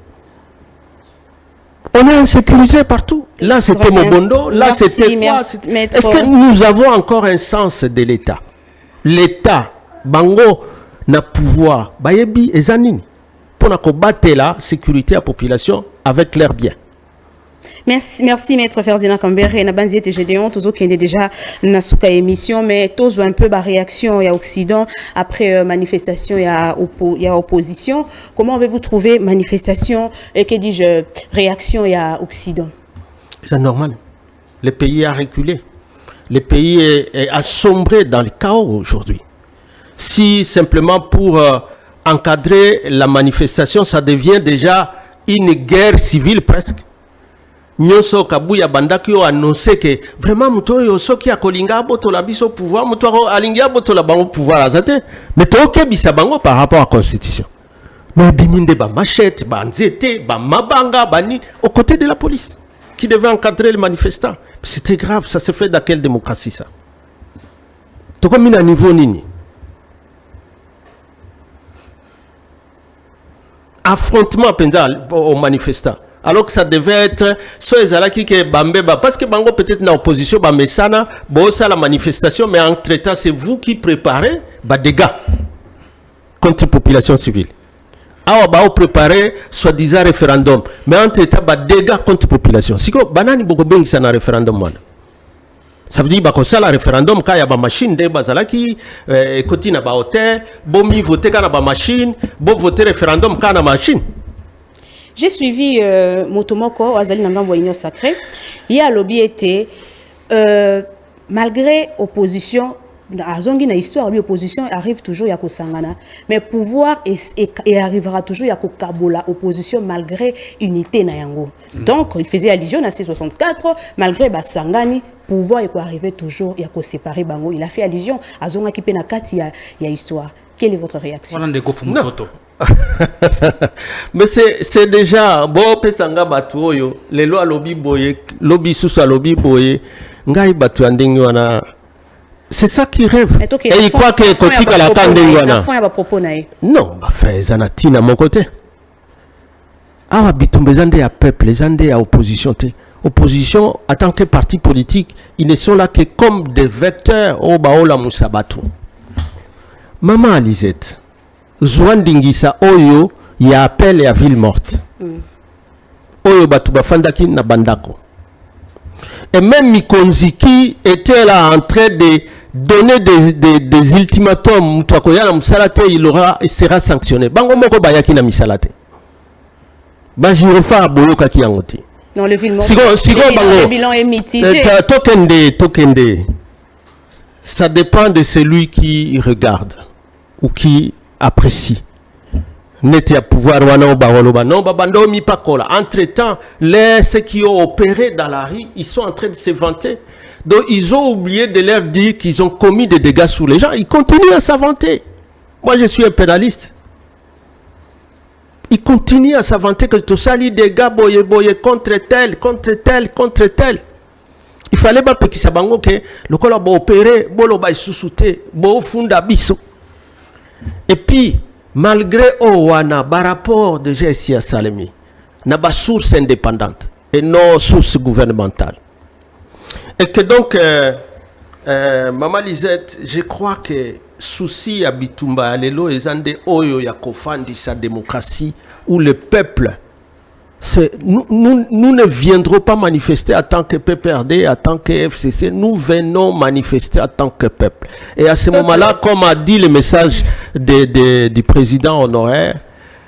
On est insécurisé partout. Là, c'était Mobondo, là, c'était quoi? Est-ce que nous avons encore un sens de l'État? L'État, Bango, n'a pouvoir, Bayebi et Zanini, pour combattre la sécurité à la population avec leurs biens. Merci Maître Ferdinand Kambere. Nabanzi et Gédéon, tous qui est déjà nasuka émission, mais tous un peu la réaction à Occident après manifestation et à opposition. Comment avez-vous trouvé manifestation et que dis-je réaction à Occident? C'est normal. Le pays a reculé. Le pays est assombré dans le chaos aujourd'hui. Si simplement pour encadrer la manifestation, ça devient déjà une guerre civile presque. Nyoso Kabuya Bandaki a annoncé que vraiment muto soki akolinga boto la biso pouvoir muto alinga boto la bango pouvoir azate mais toke bisa bango par rapport à la constitution. Mais bininde ba machette ba nzete ba mabanga bani aux côtés de la police qui devait encadrer les manifestants. C'était grave, ça se fait dans quelle démocratie ça? Toko mina niveau nini? Affrontement pendant aux manifestants. Alors que ça devait être soit les alaki qui bambeba parce que bango peut-être dans l'opposition ba mesana bossa la manifestation mais entre-temps c'est vous qui préparez ba dégâts contre la population civile. Ah ba préparer soi-disant référendum mais entre-temps ba dégâts contre la population. Siko banani boko bengi sana référendum wana. Ça veut dire ba ko sala référendum ka ya ba machine de bazalaki koti na ba hôtel bomi voter kana ba machine bo voter référendum kana machine. J'ai suivi Motomoko, Azali Nangambo Union Sacrée. Il y a lobby été, malgré opposition, Azongi na histoire, l'opposition arrive toujours à Kosangana. Mais pouvoir et arrivera toujours à Kokabola, opposition malgré unité na yango. Donc, il faisait allusion à C64, malgré Basangani, pouvoir et arriver toujours à séparer Bango. Il a fait allusion à Zonga Kipena Kati, il y a histoire. Quelle est votre réaction? Non. Mais c'est déjà bon pesanga batuoyo les lois lobby boye lobby sous lobby boye ngai batu andingi wana c'est ça qui rêve et il croit que kotika la kandingi wana non bah fait zanati na mon côté awa bitumbe zande ya peuple zande ya opposition te opposition en tant que parti politique ils ne sont là que comme des vecteurs au baola musabatu maman Lisette Zouandingisa Oyo y a appel à ville morte. Oyo Batuba Fandaki na Bandako. Et même Mikonzi qui était là en train de donner des ultimatums, Mutakoya na Musalate, il sera sanctionné. Bango moko bayaki na Misalate. Bajirofa Boyo Kaki Angoti. Non, le ville morte. Le bilan est mitigé. Tokende. Ça dépend de celui qui regarde ou qui apprécie. N'était à pouvoir wana baroloba non babando mi pakola. Entre-temps, ceux qui ont opéré dans la rue, ils sont en train de se vanter. Donc ils ont oublié de leur dire qu'ils ont commis des dégâts sur les gens. Ils continuent à s'inventer. Moi je suis un pénaliste. Ils continuent à s'inventer que tout ça les dégâts boye contre tel. Il fallait pas que ça bango que le col a opéré, bolo ba sous-souté, bo funda biso. Et puis, malgré Owana, par rapport de GSI à Salemi, n'a pas source indépendante et non source gouvernementale. Et que donc, Maman Lisette, je crois que souci à Bitumba Alelo et Zande Oyo Yakofandi sa démocratie où le peuple, nous ne viendrons pas manifester en tant que PPRD, en tant que FCC, nous venons manifester en tant que peuple. Et à ce moment-là, comme a dit le message du président honoraire,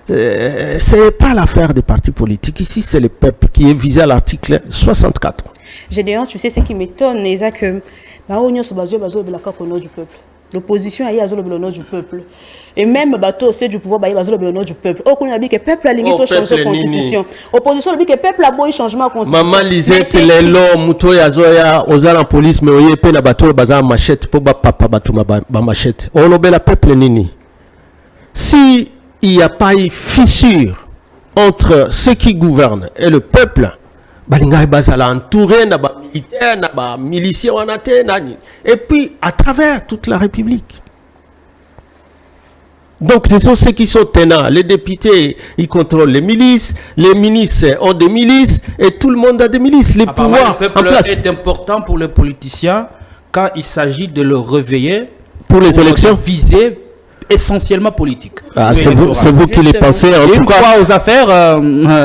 ce n'est pas l'affaire des partis politiques. Ici, c'est le peuple qui est visé à l'article 64. Gédéon, tu sais, ce qui m'étonne, c'est que au nom du peuple. L'opposition est au nom du peuple. Et même bateau aussi du pouvoir au nom du peuple. Au dit que le peuple a limite au changement de constitution. L'opposition dit que le peuple a beau changement de constitution. Maman lisait que les lots, Mouto Yazoya, aux la police, mais on y a bateau, bazar machette, pour papa bateau machette. On obéit la peuple nini. Si il n'y a pas eu fissure entre ceux qui gouvernent et le peuple, balinga bazala entouré na ba militaire na ba miliciens wanate nani et puis à travers toute la République. Donc ce sont ceux qui sont tenants. Les députés, ils contrôlent les milices, les ministres ont des milices et tout le monde a des milices. Les pouvoirs le peuple est important pour les politiciens quand il s'agit de le réveiller pour les élections visées essentiellement politique. Ah, c'est vous qui les pensez. En tout une cas, fois aux affaires,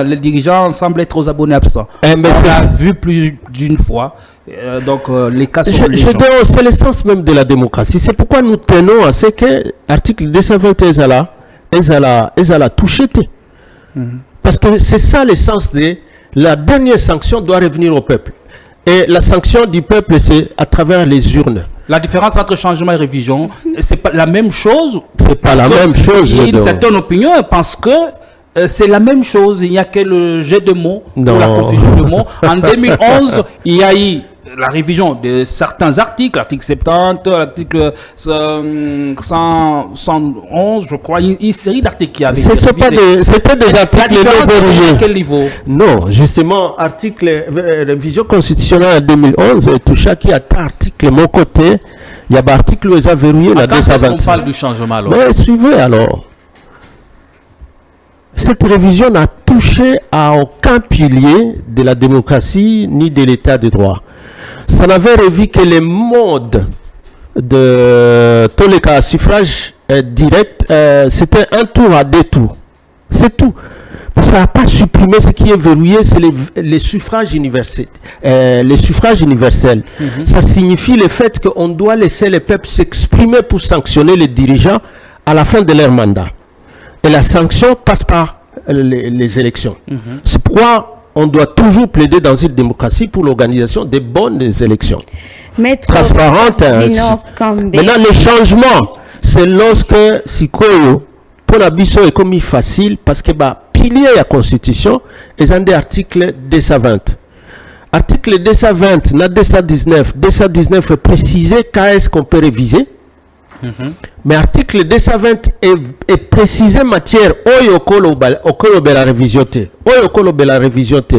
les dirigeants semblent être aux abonnés absents. On l'a vu plus d'une fois. Donc les cas sont c'est l'essence même de la démocratie. C'est pourquoi nous tenons à ce que l'article 220 est touché. Parce que c'est ça l'essence de la dernière sanction doit revenir au peuple. Et la sanction du peuple, c'est à travers les urnes. La différence entre changement et révision, c'est pas la même chose. C'est pas la même chose. Il y a une certaine opinion parce que c'est la même chose. Il n'y a que le jet de mots ou la confusion de mots. En 2011, il y a eu la révision de certains articles, l'article 70, l'article 111, je crois, une série d'articles qui avaient été c'était des articles verrouillés. À quel niveau? Non, justement, article révision constitutionnelle en 2011, tout chaque article, mon côté, il y a un article où ils ont verrouillé la 220. On parle du changement alors. Mais suivez alors. Cette révision n'a touché à aucun pilier de la démocratie ni de l'état de droit. Ça n'avait revu que les modes de tous les cas suffrage direct, c'était un tour à deux tours. C'est tout. Ça n'a pas supprimé ce qui est verrouillé, c'est les suffrages universels. Les suffrages universels. Ça signifie le fait qu'on doit laisser le peuple s'exprimer pour sanctionner les dirigeants à la fin de leur mandat. Et la sanction passe par les élections. C'est pourquoi on doit toujours plaider dans une démocratie pour l'organisation des bonnes élections. Transparentes. Maintenant, le changement, c'est lorsque Sikoyo, pour la biso est comme facile, parce que pilier la Constitution, et un des articles 220. Article 220, 219 est précisé quand est-ce qu'on peut réviser. Mais article 220 est précisé matière oyo kolo bela révisionté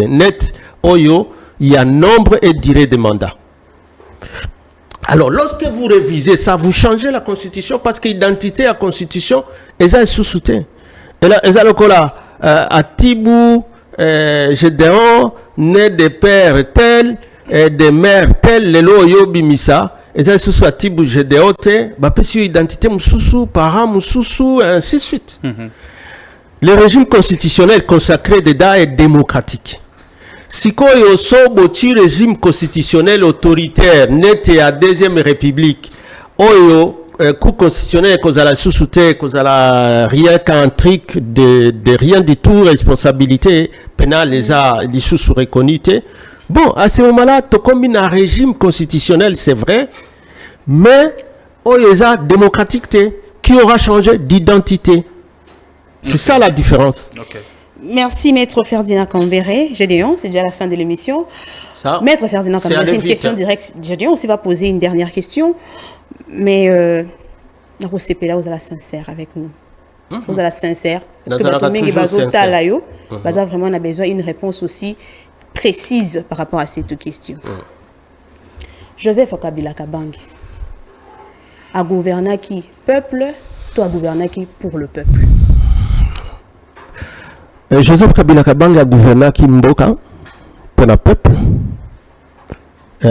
net oyo il y a nombre et durée de mandat. Alors lorsque vous révisez ça, vous changez la constitution parce que l'identité à la constitution est sous-soutien. Et là le kola à Tibou Gédéon né de père tel et de mère tel le loyo bimisa. Et ça, sous à Tibou Gédéon, identité Moussoussou, parents Moussoussou, et ainsi de suite. Le régime constitutionnel consacré dedans est démocratique. Si quoi y a régime constitutionnel autoritaire, net et à deuxième république, oyo coup constitutionnel cause à la sous-souté, cause à la rien qu'un truc de rien du tout, responsabilité pénale les a des sous-reconnus. Bon, à ce moment-là, tu combines un régime constitutionnel, c'est vrai, mais il y a démocratique qui aura changé d'identité. C'est ça la différence. Merci, Maître Ferdinand Cambéré. Gédéon, c'est déjà la fin de l'émission. Maître Ferdinand Cambéré, une question directe. Gédéon aussi va poser une dernière question, mais vous êtes sincère avec nous. Vous êtes sincère. Parce que vraiment, on a besoin d'une réponse aussi précise par rapport à cette question. Joseph Kabila Kabange a gouverné qui peuple, toi a gouverné qui pour le peuple. Joseph Kabila Kabange a gouverné qui Mboka pour le peuple. Pour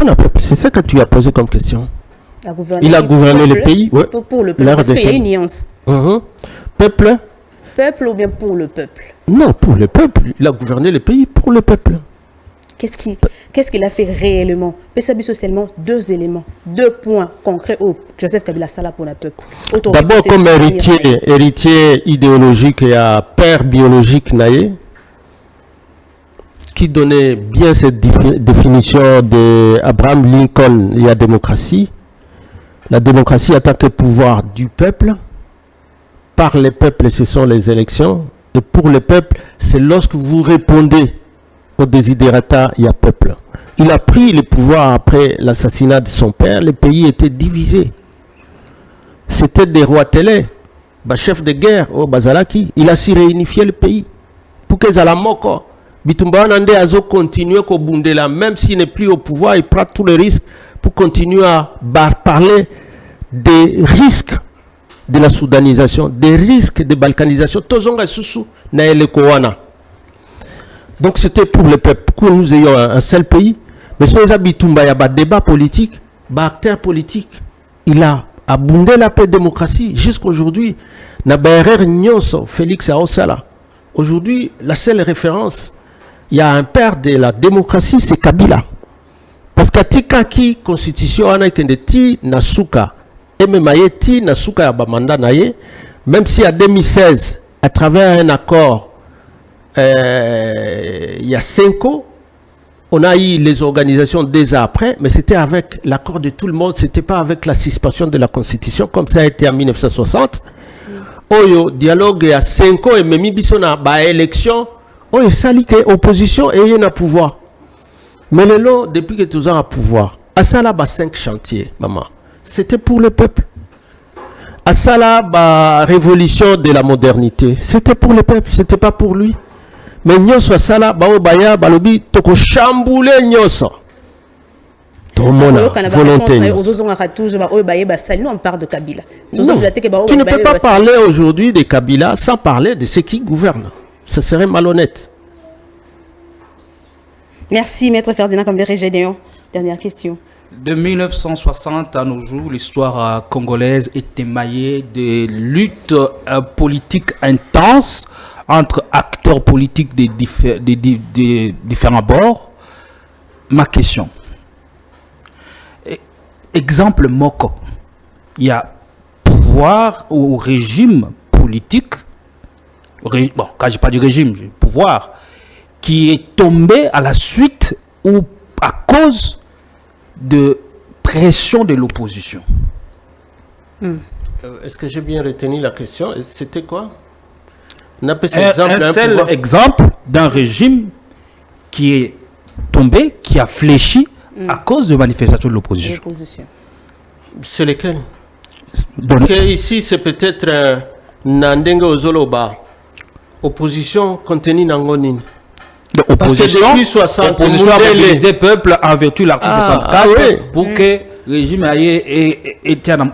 le peuple, c'est ça que tu as posé comme question. Il a gouverné le pays. Ouais. Pour le peuple, parce qu'il y a une nuance. Peuple. Peuple ou bien pour le peuple? Non, pour le peuple. Il a gouverné le pays pour le peuple. Qu'est-ce qu'il a fait réellement? Pesabi socialement, 2 éléments, 2 points concrets au Joseph Kabila Sala pour le peuple. D'abord, comme héritier idéologique et à père biologique naïe, qui donnait bien cette définition d'Abraham Lincoln, il y a démocratie. La démocratie en tant que pouvoir du peuple. Par les peuples, ce sont les élections. Et pour le peuple, c'est lorsque vous répondez au désiderata, il y a peuple. Il a pris le pouvoir après l'assassinat de son père. Le pays était divisé. C'était des rois télé, chef de guerre au Bazalaki. Il a su réunifier le pays. Pour que Zalamoko, Bitumba Nande Azo continue à Bundela, même s'il n'est plus au pouvoir, il prend tous les risques pour continuer à parler des risques de la soudanisation, des risques de balkanisation. Donc c'était pour le peuple que nous ayons un seul pays. Mais sur les Bitumba, il y a des débats politiques, des acteurs politiques. Il a abondé la paix démocratie jusqu'à aujourd'hui. Félix Aosala. Aujourd'hui, la seule référence, il y a un père de la démocratie, c'est Kabila. Parce que Tikaki, constitution, on a ti Nasuka. Ti Nasuka Yabamanda Naye. Même si en 2016, à travers un accord, il y a 5 ans, on a eu les organisations déjà après, mais c'était avec l'accord de tout le monde, c'était pas avec la suspension de la constitution, comme ça a été en 1960. Oyo, dialogue il y a 5 ans, et même bisona ba élection, oyo sali que opposition et il y a pouvoir. Mais le lot, depuis que tous ans à pouvoir, à ça là, 5 chantiers, maman. C'était pour le peuple. À ça là, révolution de la modernité, c'était pour le peuple, c'était pas pour lui. Mais nyoso sala baobaya balobi toko chambouler nyoso. Nous on parle de Kabila. Non, tu ne peux pas parler aujourd'hui de Kabila sans parler de ceux qui gouvernent. Ce serait malhonnête. Merci Maître Ferdinand Kambere Gédéon. Dernière question. De 1960 à nos jours, l'histoire congolaise est émaillée de luttes politiques intenses entre acteurs politiques des différents bords. Ma question. Exemple Moko. Il y a pouvoir ou régime politique, bon, quand je parle du régime, pouvoir, qui est tombé à la suite ou à cause de pression de l'opposition. Est-ce que j'ai bien retenu la question? C'était quoi? Un seul exemple d'un régime qui est tombé, qui a fléchi à cause de manifestations de l'opposition. C'est lesquels? Parce que ici, c'est peut-être Nandenge Ozoloba. Opposition contenue Nangonin. Opposition a mobilisé peuple en vertu de l'article 64 pour que le régime ait en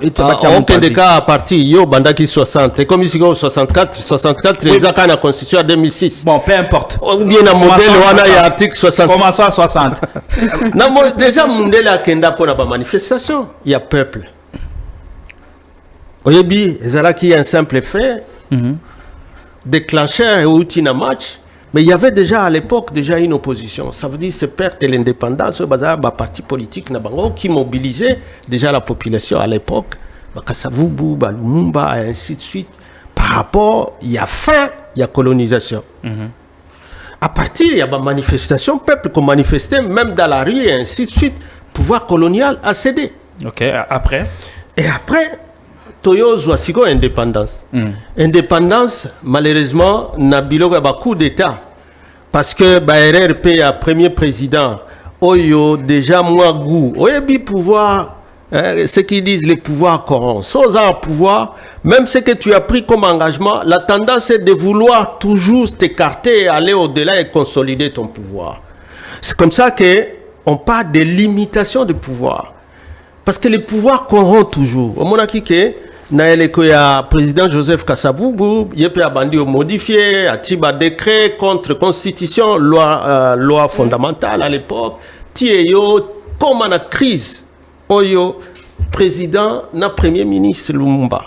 des cas à partir yo bandaki 60 et comme ici 64 les accords de la constitution à 2006. Bon, peu importe. Ou bien un modèle on a l'article 60. Commençons à 60. Déjà modèle à Kenda pour la manifestation, il y a peuple. Oyebi, ezala qui un simple fait déclencheur et outil na match. Mais il y avait déjà à l'époque déjà une opposition. Ça veut dire c'est perte de l'indépendance, un parti politique qui mobilisait déjà la population à l'époque. Kassavubu, Lumumba et ainsi de suite. Par rapport, il y a fin, il y a colonisation. À partir, il y a des manifestations, peuple qui manifestait même dans la rue et ainsi de suite. Pouvoir colonial a cédé. Ok, après. Et après, Toyo Zouasigo indépendance. Indépendance, malheureusement, Nabilo a coup d'État. Parce que RRP a premier président, Oyo, déjà moi goût. Oyebi pouvoir, ce qu'ils disent les pouvoirs corrompent. Sans un pouvoir, même ce que tu as pris comme engagement, la tendance est de vouloir toujours t'écarter, aller au-delà et consolider ton pouvoir. C'est comme ça qu'on parle de limitation de pouvoir. Parce que les pouvoirs corrompent toujours. Au monarchie le président Joseph Kassavubu, il a bandi modifié, a tiba décret contre constitution, loi fondamentale à l'époque. Tieyo, comme en crise, oyo, président, na premier ministre Lumumba.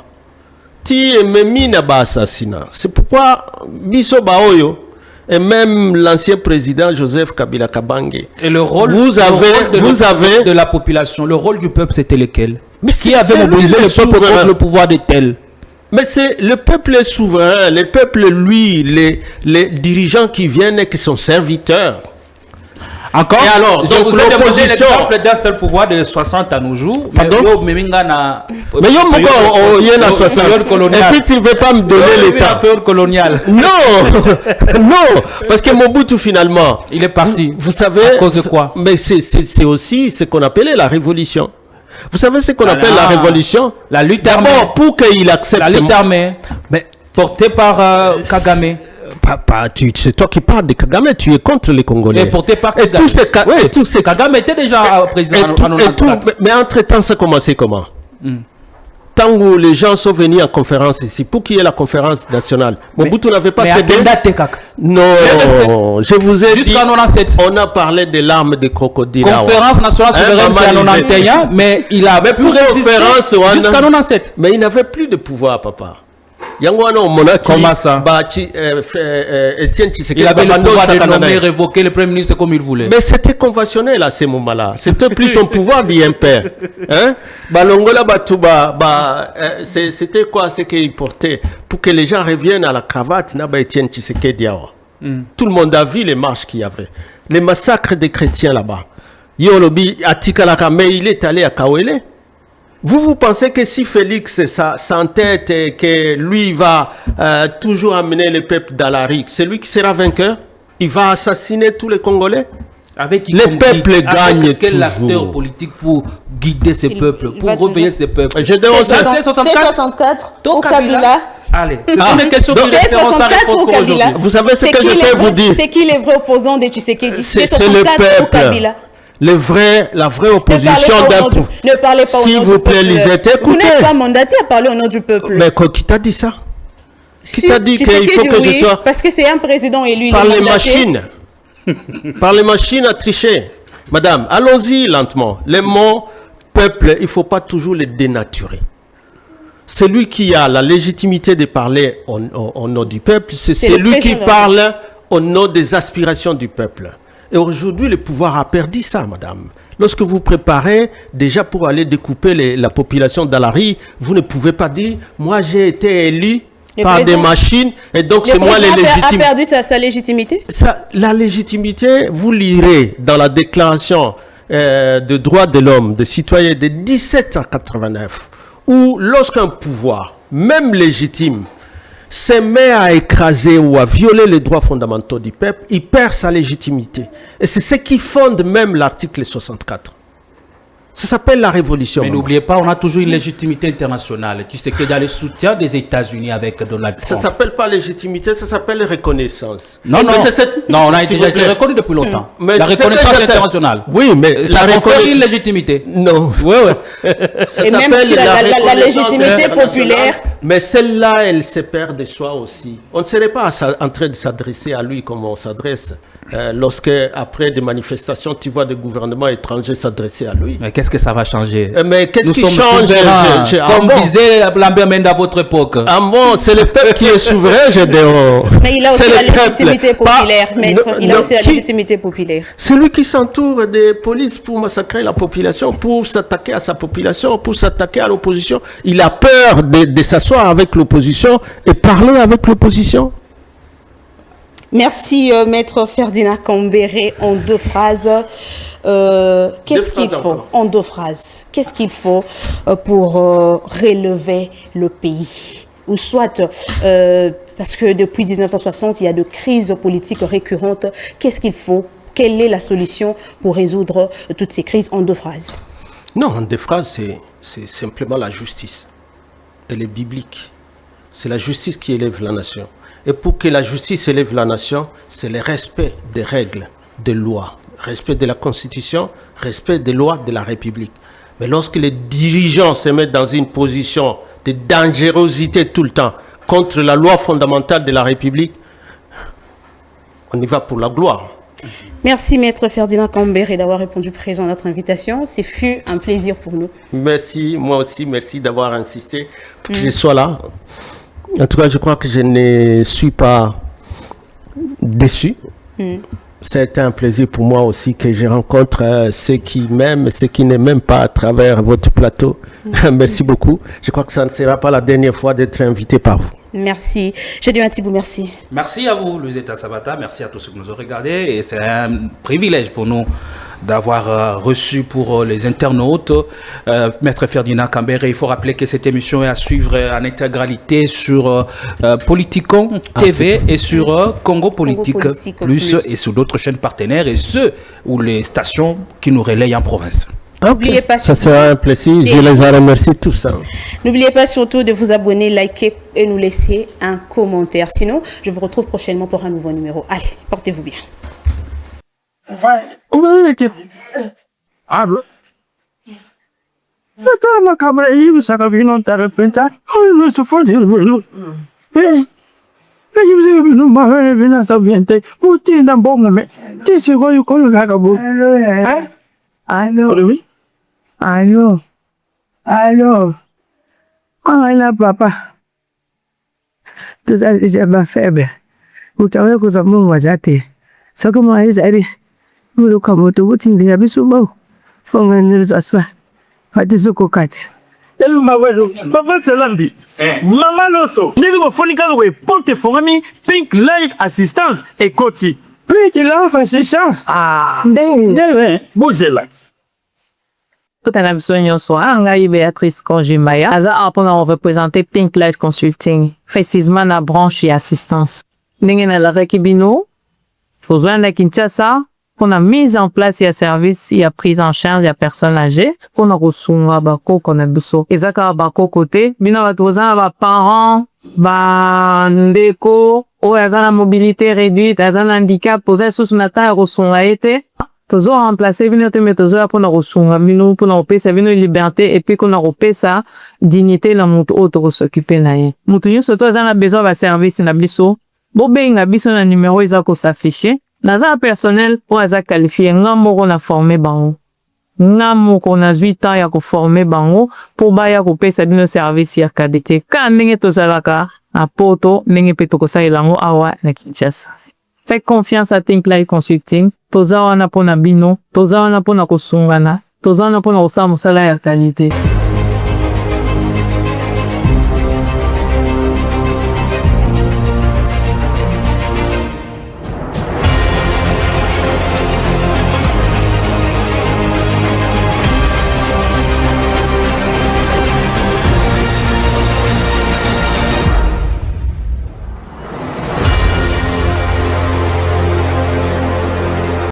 Ti ememi na ba assassinat. C'est pourquoi Biso Baoyo et même l'ancien président Joseph Kabila Kabange. Et le rôle, vous avez de la population, le rôle du peuple, c'était lequel? Mais qui avait mobilisé le peuple contre le pouvoir de tel? Mais c'est le peuple est souverain, le peuple, lui, les dirigeants qui viennent et qui sont serviteurs. Encore, et alors, je vous ai demandé l'exemple d'un seul pouvoir de 60 à nos jours. Pardon? Mais il y a 60. Et puis tu ne veux pas me donner l'état. Période coloniale. Non, non, parce que Mobutu finalement, il est parti. Vous savez, à cause de quoi? Mais c'est aussi ce qu'on appelait la révolution. Vous savez ce qu'on appelle la révolution? La lutte armée. D'abord, pour qu'il accepte. La lutte armée. Mais portée par Kagame. C'est toi qui parles de Kagame, tu es contre les Congolais. Et porté par Kagame. Et tous ces Kagame était déjà président en 94. Mais entre-temps, ça a commencé comment? Tant où les gens sont venus en conférence ici, pour qu'il y ait la conférence nationale, Mobutu n'avait pas cédé. Non, je vous ai dit, jusqu'en 97. On a parlé des larmes de crocodile. Conférence nationale souveraine en 91, mais il a pu résister jusqu'en 97. Mais il n'avait plus de pouvoir, papa. Comment ça? Il avait le pouvoir de nommer, révoquer le Premier ministre comme il voulait. Mais c'était conventionnel à ce moment-là. C'était plus son pouvoir d'impère. Hein? C'était quoi ce qu'il portait? Pour que les gens reviennent à la cravate, tout le monde a vu les marches qu'il y avait. Les massacres des chrétiens là-bas. Yolobi, Atikalakame, il est allé à Kawele. Vous pensez que si Félix s'entête et que lui va toujours amener le peuple dans la rue, c'est lui qui sera vainqueur? Il va assassiner tous les Congolais? Les peuples gagnent quel toujours. acteur politique pour guider ces peuples, pour réveiller ces peuples? Je demande C64 au Kabila. Allez, c'est une question de C64 au Kabila. Vous savez ce que je peux vous dire? C'est qui les vrais opposants de Tshisekedi? C'est le peuple. La vraie opposition d'un peuple. Ne parlez pas au nom du peuple. S'il vous plaît, Lisette, écoutez. Vous n'êtes pas mandaté à parler au nom du peuple. Mais qui t'a dit ça? Qui t'a dit qu'il faut que je sois... Parce que c'est un président élu. Par les machines. Par les machines à tricher. Madame, allons-y lentement. Les mots peuple, il ne faut pas toujours les dénaturer. Celui qui a la légitimité de parler au nom du peuple, c'est celui qui parle au nom des aspirations du peuple. Et aujourd'hui, le pouvoir a perdu ça, madame. Lorsque vous préparez déjà pour aller découper la population dans la rue, vous ne pouvez pas dire, moi j'ai été élu par des machines et donc c'est moi les légitimes. A perdu sa légitimité? La légitimité, vous lirez dans la déclaration de droits de l'homme, de citoyens de 1789, où lorsqu'un pouvoir, même légitime, se met à écraser ou à violer les droits fondamentaux du peuple, il perd sa légitimité. Et c'est ce qui fonde même l'article 64. Ça s'appelle la révolution. Mais n'oubliez pas, on a toujours une légitimité internationale. Tu sais qu'il y a le soutien des États-Unis avec Donald Trump. Ça ne s'appelle pas légitimité, ça s'appelle reconnaissance. Non, on a déjà été reconnu depuis longtemps. Mais la reconnaissance internationale. Oui, mais ça confère une légitimité. Non. Oui. Et même si la légitimité populaire. Mais celle-là, elle se perd de soi aussi. On ne serait pas en train de s'adresser à lui comme on s'adresse. Lorsque, après des manifestations, tu vois des gouvernements étrangers s'adresser à lui. Mais qu'est-ce que ça va changer? Mais qu'est-ce qui change? Comme disait Lambert Mende à votre époque. Ah bon, c'est le peuple qui est souverain, je dis. Mais il a aussi la légitimité populaire, maître. Il a aussi la légitimité populaire. Celui qui s'entoure des polices pour massacrer la population, pour s'attaquer à sa population, pour s'attaquer à l'opposition, il a peur de s'asseoir avec l'opposition et parler avec l'opposition. Merci, maître Ferdinand Kambere. En deux phrases, qu'est-ce qu'il faut? En deux phrases, qu'est-ce qu'il faut pour relever le pays? Ou soit, parce que depuis 1960, il y a de crises politiques récurrentes. Qu'est-ce qu'il faut? Quelle est la solution pour résoudre toutes ces crises? En deux phrases. Non, en deux phrases, c'est simplement la justice. Elle est biblique. C'est la justice qui élève la nation. Et pour que la justice élève la nation, c'est le respect des règles, des lois, respect de la Constitution, respect des lois de la République. Mais lorsque les dirigeants se mettent dans une position de dangerosité tout le temps contre la loi fondamentale de la République, on y va pour la gloire. Merci Maître Ferdinand Kambere d'avoir répondu présent à notre invitation. Ce fut un plaisir pour nous. Merci, moi aussi, merci d'avoir insisté pour que je sois là. En tout cas, je crois que je ne suis pas déçu. C'est un plaisir pour moi aussi que je rencontre ceux qui m'aiment, ceux qui ne m'aiment pas à travers votre plateau. Merci beaucoup. Je crois que ça ne sera pas la dernière fois d'être invité par vous. Merci. J'ai Matibou, merci. Merci à vous, Louisetta Sabata. Merci à tous ceux qui nous ont regardés. Et c'est un privilège pour nous d'avoir reçu pour les internautes Maître Ferdinand Kambere. Il faut rappeler que cette émission est à suivre en intégralité sur Politicon TV et sur Congo Politique Plus et sur d'autres chaînes partenaires et ceux ou les stations qui nous relayent en province. N'oubliez pas ça sera un plaisir, je les remercie tous. N'oubliez pas surtout de vous abonner, liker et nous laisser un commentaire. Sinon, je vous retrouve prochainement pour un nouveau numéro. Allez, portez-vous bien. Allô. Ah là, papa. Tout ça, c'est ma faible. Vous savez que ça m'a wazate. Ça comme moi, ils arrivent. Vous le comme tout, vous t'indiquez déjà souvent. Faut que nous nous assoient. Faites ce cocat. Papa Tselambi, Maman Loso, nous fonika we porte forami Pink Life Assistance et Koti. Pink Life Assistance. Ah, Bouzela. Tout un absonyon soit, Angaï Béatrice Konjimaya, Aza Apona on représenter Pink Life Consulting, précisément la branche et assistance. N'engena la rekibino, besoin de Kinshasa, qu'on a mis en place, il y a service, il y a prise en charge, il y a personne âgée, qu'on a reçu un bako, qu'on a besoin. Et ça, quand bako côté, bina va toza, va parents, va ndeko, ou y a la mobilité réduite, y a un handicap, posé sous une attaque, reçu a été. Toujours remplacer, venir te mettre toujours pour nous ressourcer, venir pour nous repérer, c'est venir liberté, et puis qu'on a repéré ça, dignité, la montre autre s'occuper naïe. Moutouniou, surtout, ils ont besoin de service, n'a biso. Bon, ben, n'a biso, na numéro, ils ont qu'on s'affiche. Dans un personnel, pour les qualifier, n'amo qu'on a formé bango. N'amo qu'on a 8 ans, y'a qu'on formé bango, pour ba y'a qu'on paye sa bien service, y'a kadete. Quand n'engé to salaka, à poto, n'engé peto ko sa ilango, awa, na Kinshasa. Faites confiance à Think Life Consulting. Toza wana pona bino, toza wana pona kusungana, toza wana pona usamu sala ya qualité.